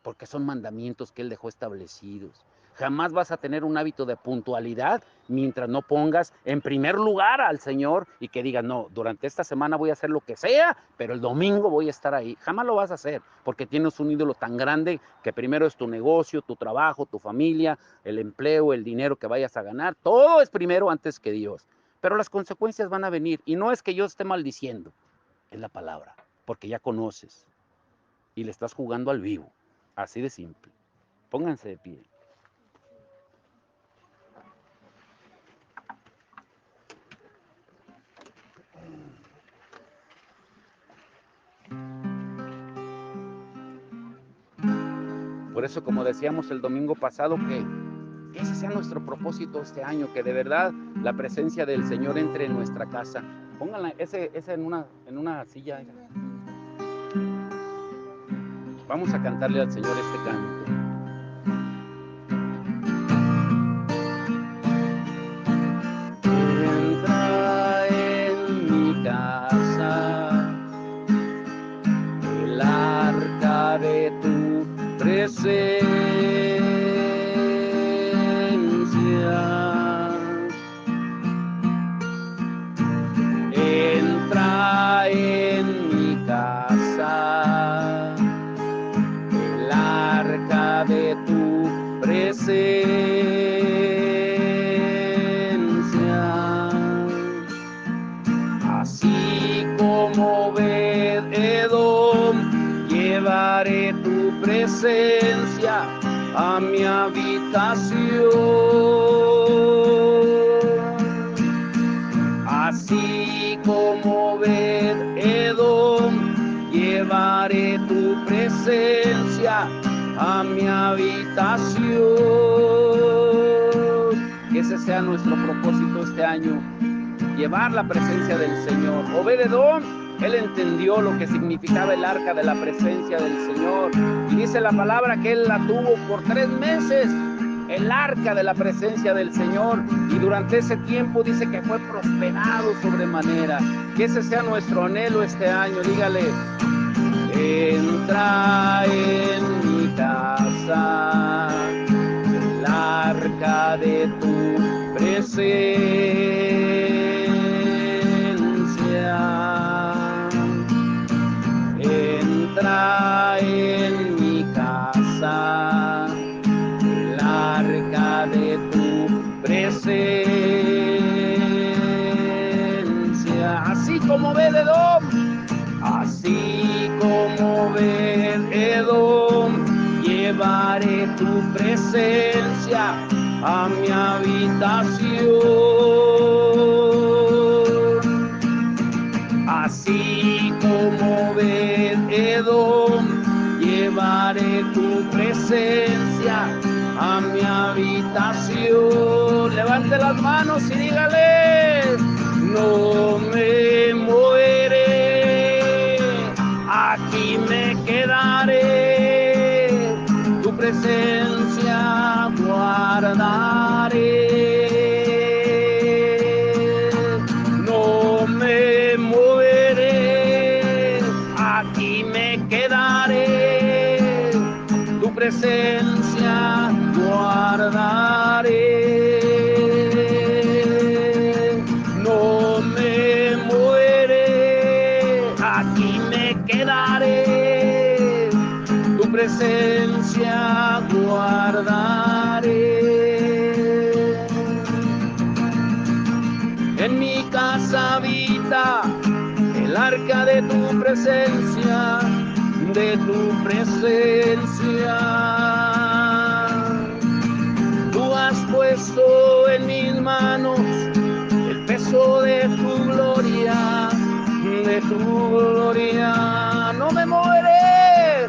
A: porque son mandamientos que Él dejó establecidos. Jamás vas a tener un hábito de puntualidad mientras no pongas en primer lugar al Señor y que digas, no, durante esta semana voy a hacer lo que sea, pero el domingo voy a estar ahí. Jamás lo vas a hacer, porque tienes un ídolo tan grande que primero es tu negocio, tu trabajo, tu familia, el empleo, el dinero que vayas a ganar. Todo es primero antes que Dios. Pero las consecuencias van a venir. Y no es que yo esté maldiciendo, es la palabra, porque ya conoces. y le estás jugando al vivo. Así de simple. Pónganse de pie. Por eso, como decíamos el domingo pasado, que ese sea nuestro propósito este año, que de verdad la presencia del Señor entre en nuestra casa. Pónganla ese en una silla. Vamos a cantarle al Señor este canto. Entra en mi casa el arca de tu presencia. Entra en mi casa el arca de tu presencia. Así como Obed-Edom, llevaré tu presencia a mi habitación. Así como Obed-Edom, llevaré tu presencia a mi habitación. Que ese sea nuestro propósito este año, llevar la presencia del Señor. Obed-Edom, él entendió lo que significaba el arca de la presencia del Señor. Y dice la palabra que él la tuvo por 3 meses, el arca de la presencia del Señor. Y durante ese tiempo dice que fue prosperado sobremanera. Que ese sea nuestro anhelo este año. Dígale, entra en mi casa el arca de tu presencia. Entra en mi casa el arca de tu presencia. Así como Obed-Edom, así como Obed-Edom, llevaré tu presencia a mi habitación. Así como Obed-Edom, llevaré tu presencia a mi habitación. Levante las manos y dígale, no me moveré, aquí me quedaré, tu presencia guardaré. No me moveré, aquí me quedaré, tu presencia guardaré. No me moveré, aquí me quedaré, tu presencia guardaré. En mi casa habita el arca de tu presencia, de tu presencia. Tú has puesto en mis manos el peso de tu gloria, de tu gloria. No me moveré,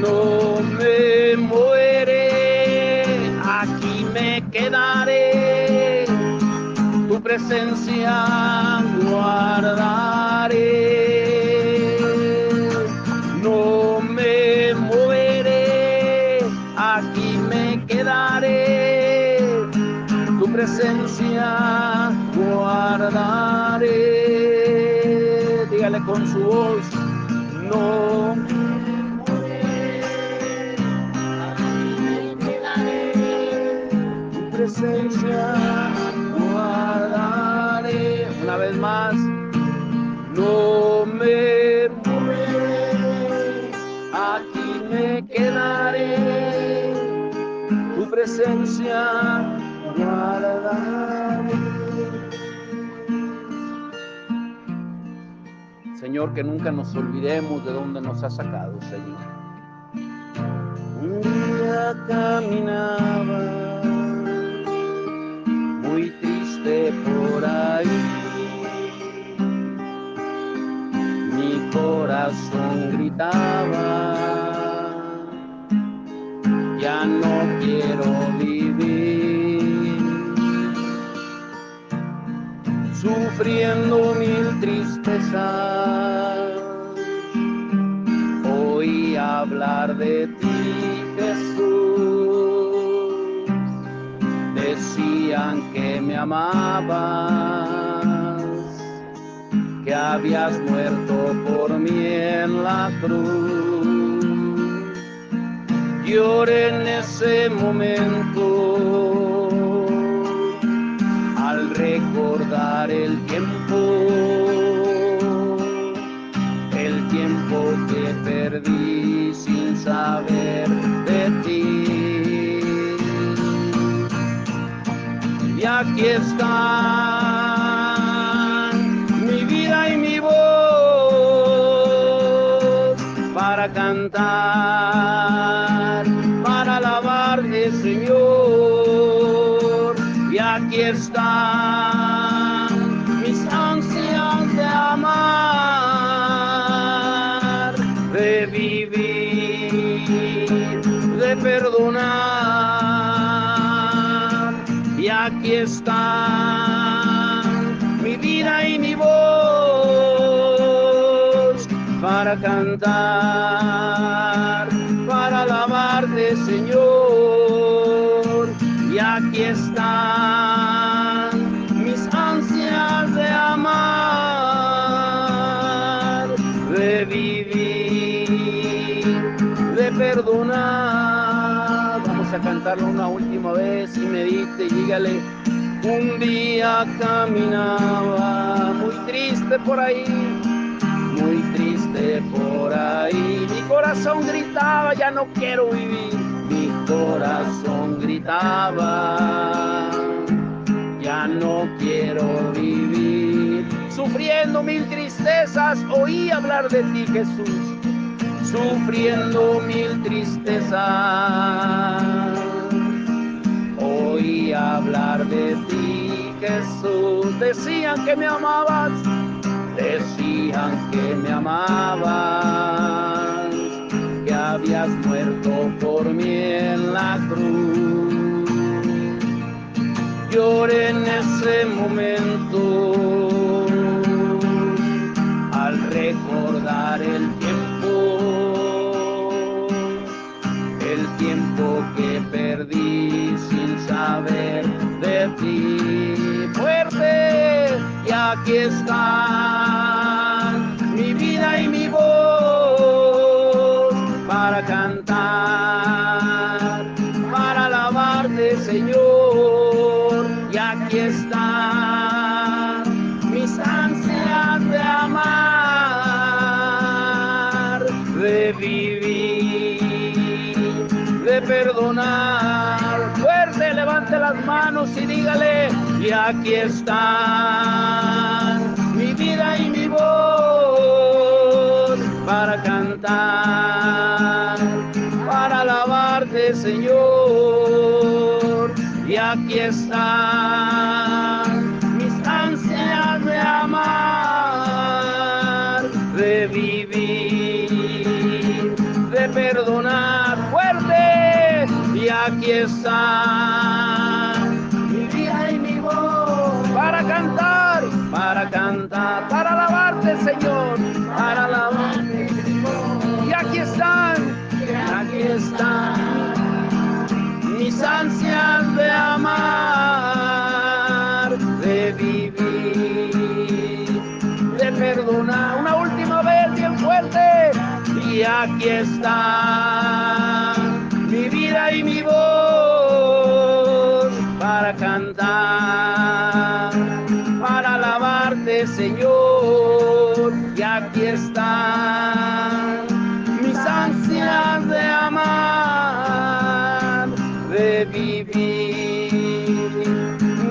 A: no me moveré, aquí me quedaré, tu presencia guardaré. No me moveré, aquí me quedaré, tu presencia guardaré. Dígale con su voz, no me moveré, aquí me quedaré, tu presencia guardaré. Una vez más, no me moveré, aquí me quedaré, tu presencia guardaré. Señor, Señor, que nunca nos olvidemos de dónde nos ha sacado, Señor. Un día caminaba muy triste por ahí, mi corazón gritaba, ya no quiero vivir, sufriendo mil tristezas. Oí hablar de ti, Jesús, decían que me amabas, que habías muerto por mí en la cruz. Lloré en ese momento al recordar el tiempo que perdí sin saber de ti. Y aquí están mi vida y mi voz para cantar, para alabarte, Señor. Y aquí están mis ansias de amar, de vivir, de perdonar. Y aquí están mi vida y mi voz para cantar, para alabarte, Señor. Y aquí están mis ansias de amar, de vivir, de perdonar. Vamos a cantarlo una última vez y medite y dígale: un día caminaba muy triste por ahí, muy triste por ahí. Mi corazón gritaba, ya no quiero vivir. Mi corazón gritaba, ya no quiero vivir. Sufriendo mil tristezas, oí hablar de ti, Jesús. Sufriendo mil tristezas, oí hablar de ti, Jesús. Decían que me amabas, decían que me amabas, que habías muerto por mí en la cruz. Lloré en ese momento al recordar el tiempo que perdí sin saber de ti. Fuerte, y aquí están mi vida y mi voz para cantar, para alabarte, Señor. Y aquí están mis ansias de amar, de vivir, de perdonar. Fuerte, levante las manos y dígale: y aquí están mi vida y mi voz para cantar, para alabarte, Señor. Y aquí están mis ansias de amar, de vivir, de perdonar. Fuerte, y aquí están mi vida y mi voz para cantar, para alabarte, Señor, para alabarte. Y aquí están mis ansias de amar, de vivir, de perdonar. Una última vez, bien fuerte. Y aquí está mi vida y mi voz para cantar, para alabarte, Señor. Y aquí están mis ansias de amar, de vivir,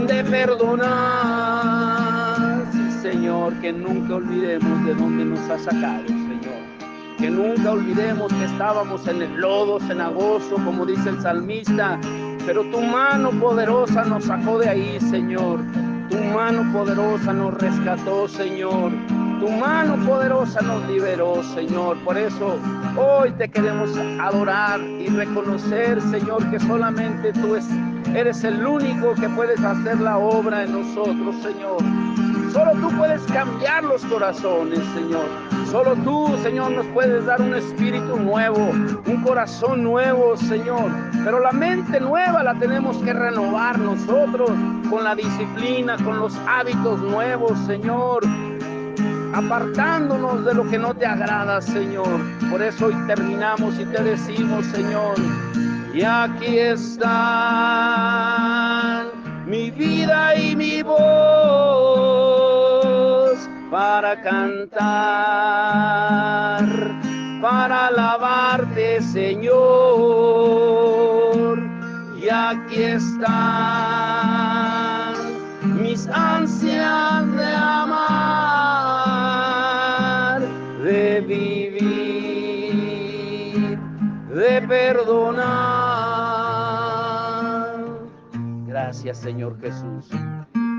A: de perdonar. Sí, Señor, que nunca olvidemos de dónde nos ha sacado, Señor. Que nunca olvidemos que estábamos en el lodo cenagoso, como dice el salmista, pero tu mano poderosa nos sacó de ahí, Señor. Tu mano poderosa nos rescató, Señor. Tu mano poderosa nos liberó, Señor. Por eso hoy te queremos adorar y reconocer, Señor, que solamente tú eres el único que puedes hacer la obra en nosotros, Señor. Solo tú puedes cambiar los corazones, Señor. Solo tú, Señor, nos puedes dar un espíritu nuevo, un corazón nuevo, Señor. Pero la mente nueva la tenemos que renovar nosotros con la disciplina, con los hábitos nuevos, Señor. Apartándonos de lo que no te agrada, Señor. Por eso hoy terminamos y te decimos, Señor, y aquí están mi vida y mi voz para cantar, para alabarte, Señor. Y aquí están mis ansias de amar, de vivir, de perdonar. Gracias, Señor Jesús.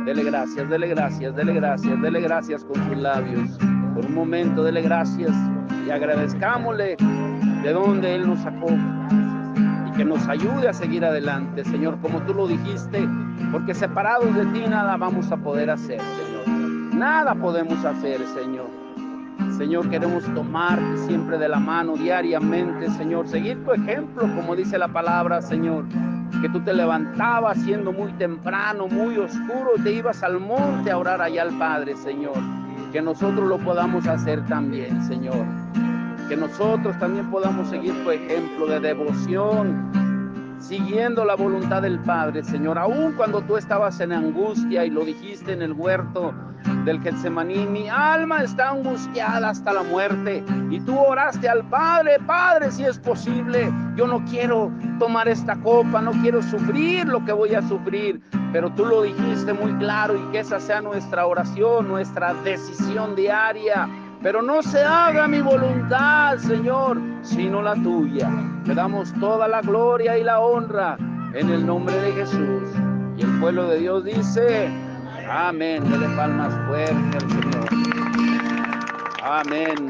A: Dele gracias, dele gracias, dele gracias, dele gracias con sus labios. Por un momento, dele gracias y agradezcámosle de donde Él nos sacó y que nos ayude a seguir adelante, Señor, como tú lo dijiste, porque separados de ti nada vamos a poder hacer, Señor. Nada podemos hacer, Señor. Señor, queremos tomarte siempre de la mano diariamente, Señor. Seguir tu ejemplo, como dice la palabra, Señor. Que tú te levantabas siendo muy temprano, muy oscuro, te ibas al monte a orar allá al Padre, Señor. Que nosotros lo podamos hacer también, Señor. Que nosotros también podamos seguir tu ejemplo de devoción, siguiendo la voluntad del Padre, Señor. Aún cuando tú estabas en angustia y lo dijiste en el huerto del Getsemaní, mi alma está angustiada hasta la muerte. Y tú oraste al Padre, Padre, si es posible, yo no quiero tomar esta copa, no quiero sufrir lo que voy a sufrir. Pero tú lo dijiste muy claro y que esa sea nuestra oración, nuestra decisión diaria. Pero no se haga mi voluntad, Señor, sino la tuya. Te damos toda la gloria y la honra en el nombre de Jesús. Y el pueblo de Dios dice, amén. Dele palmas fuertes al Señor. Amén.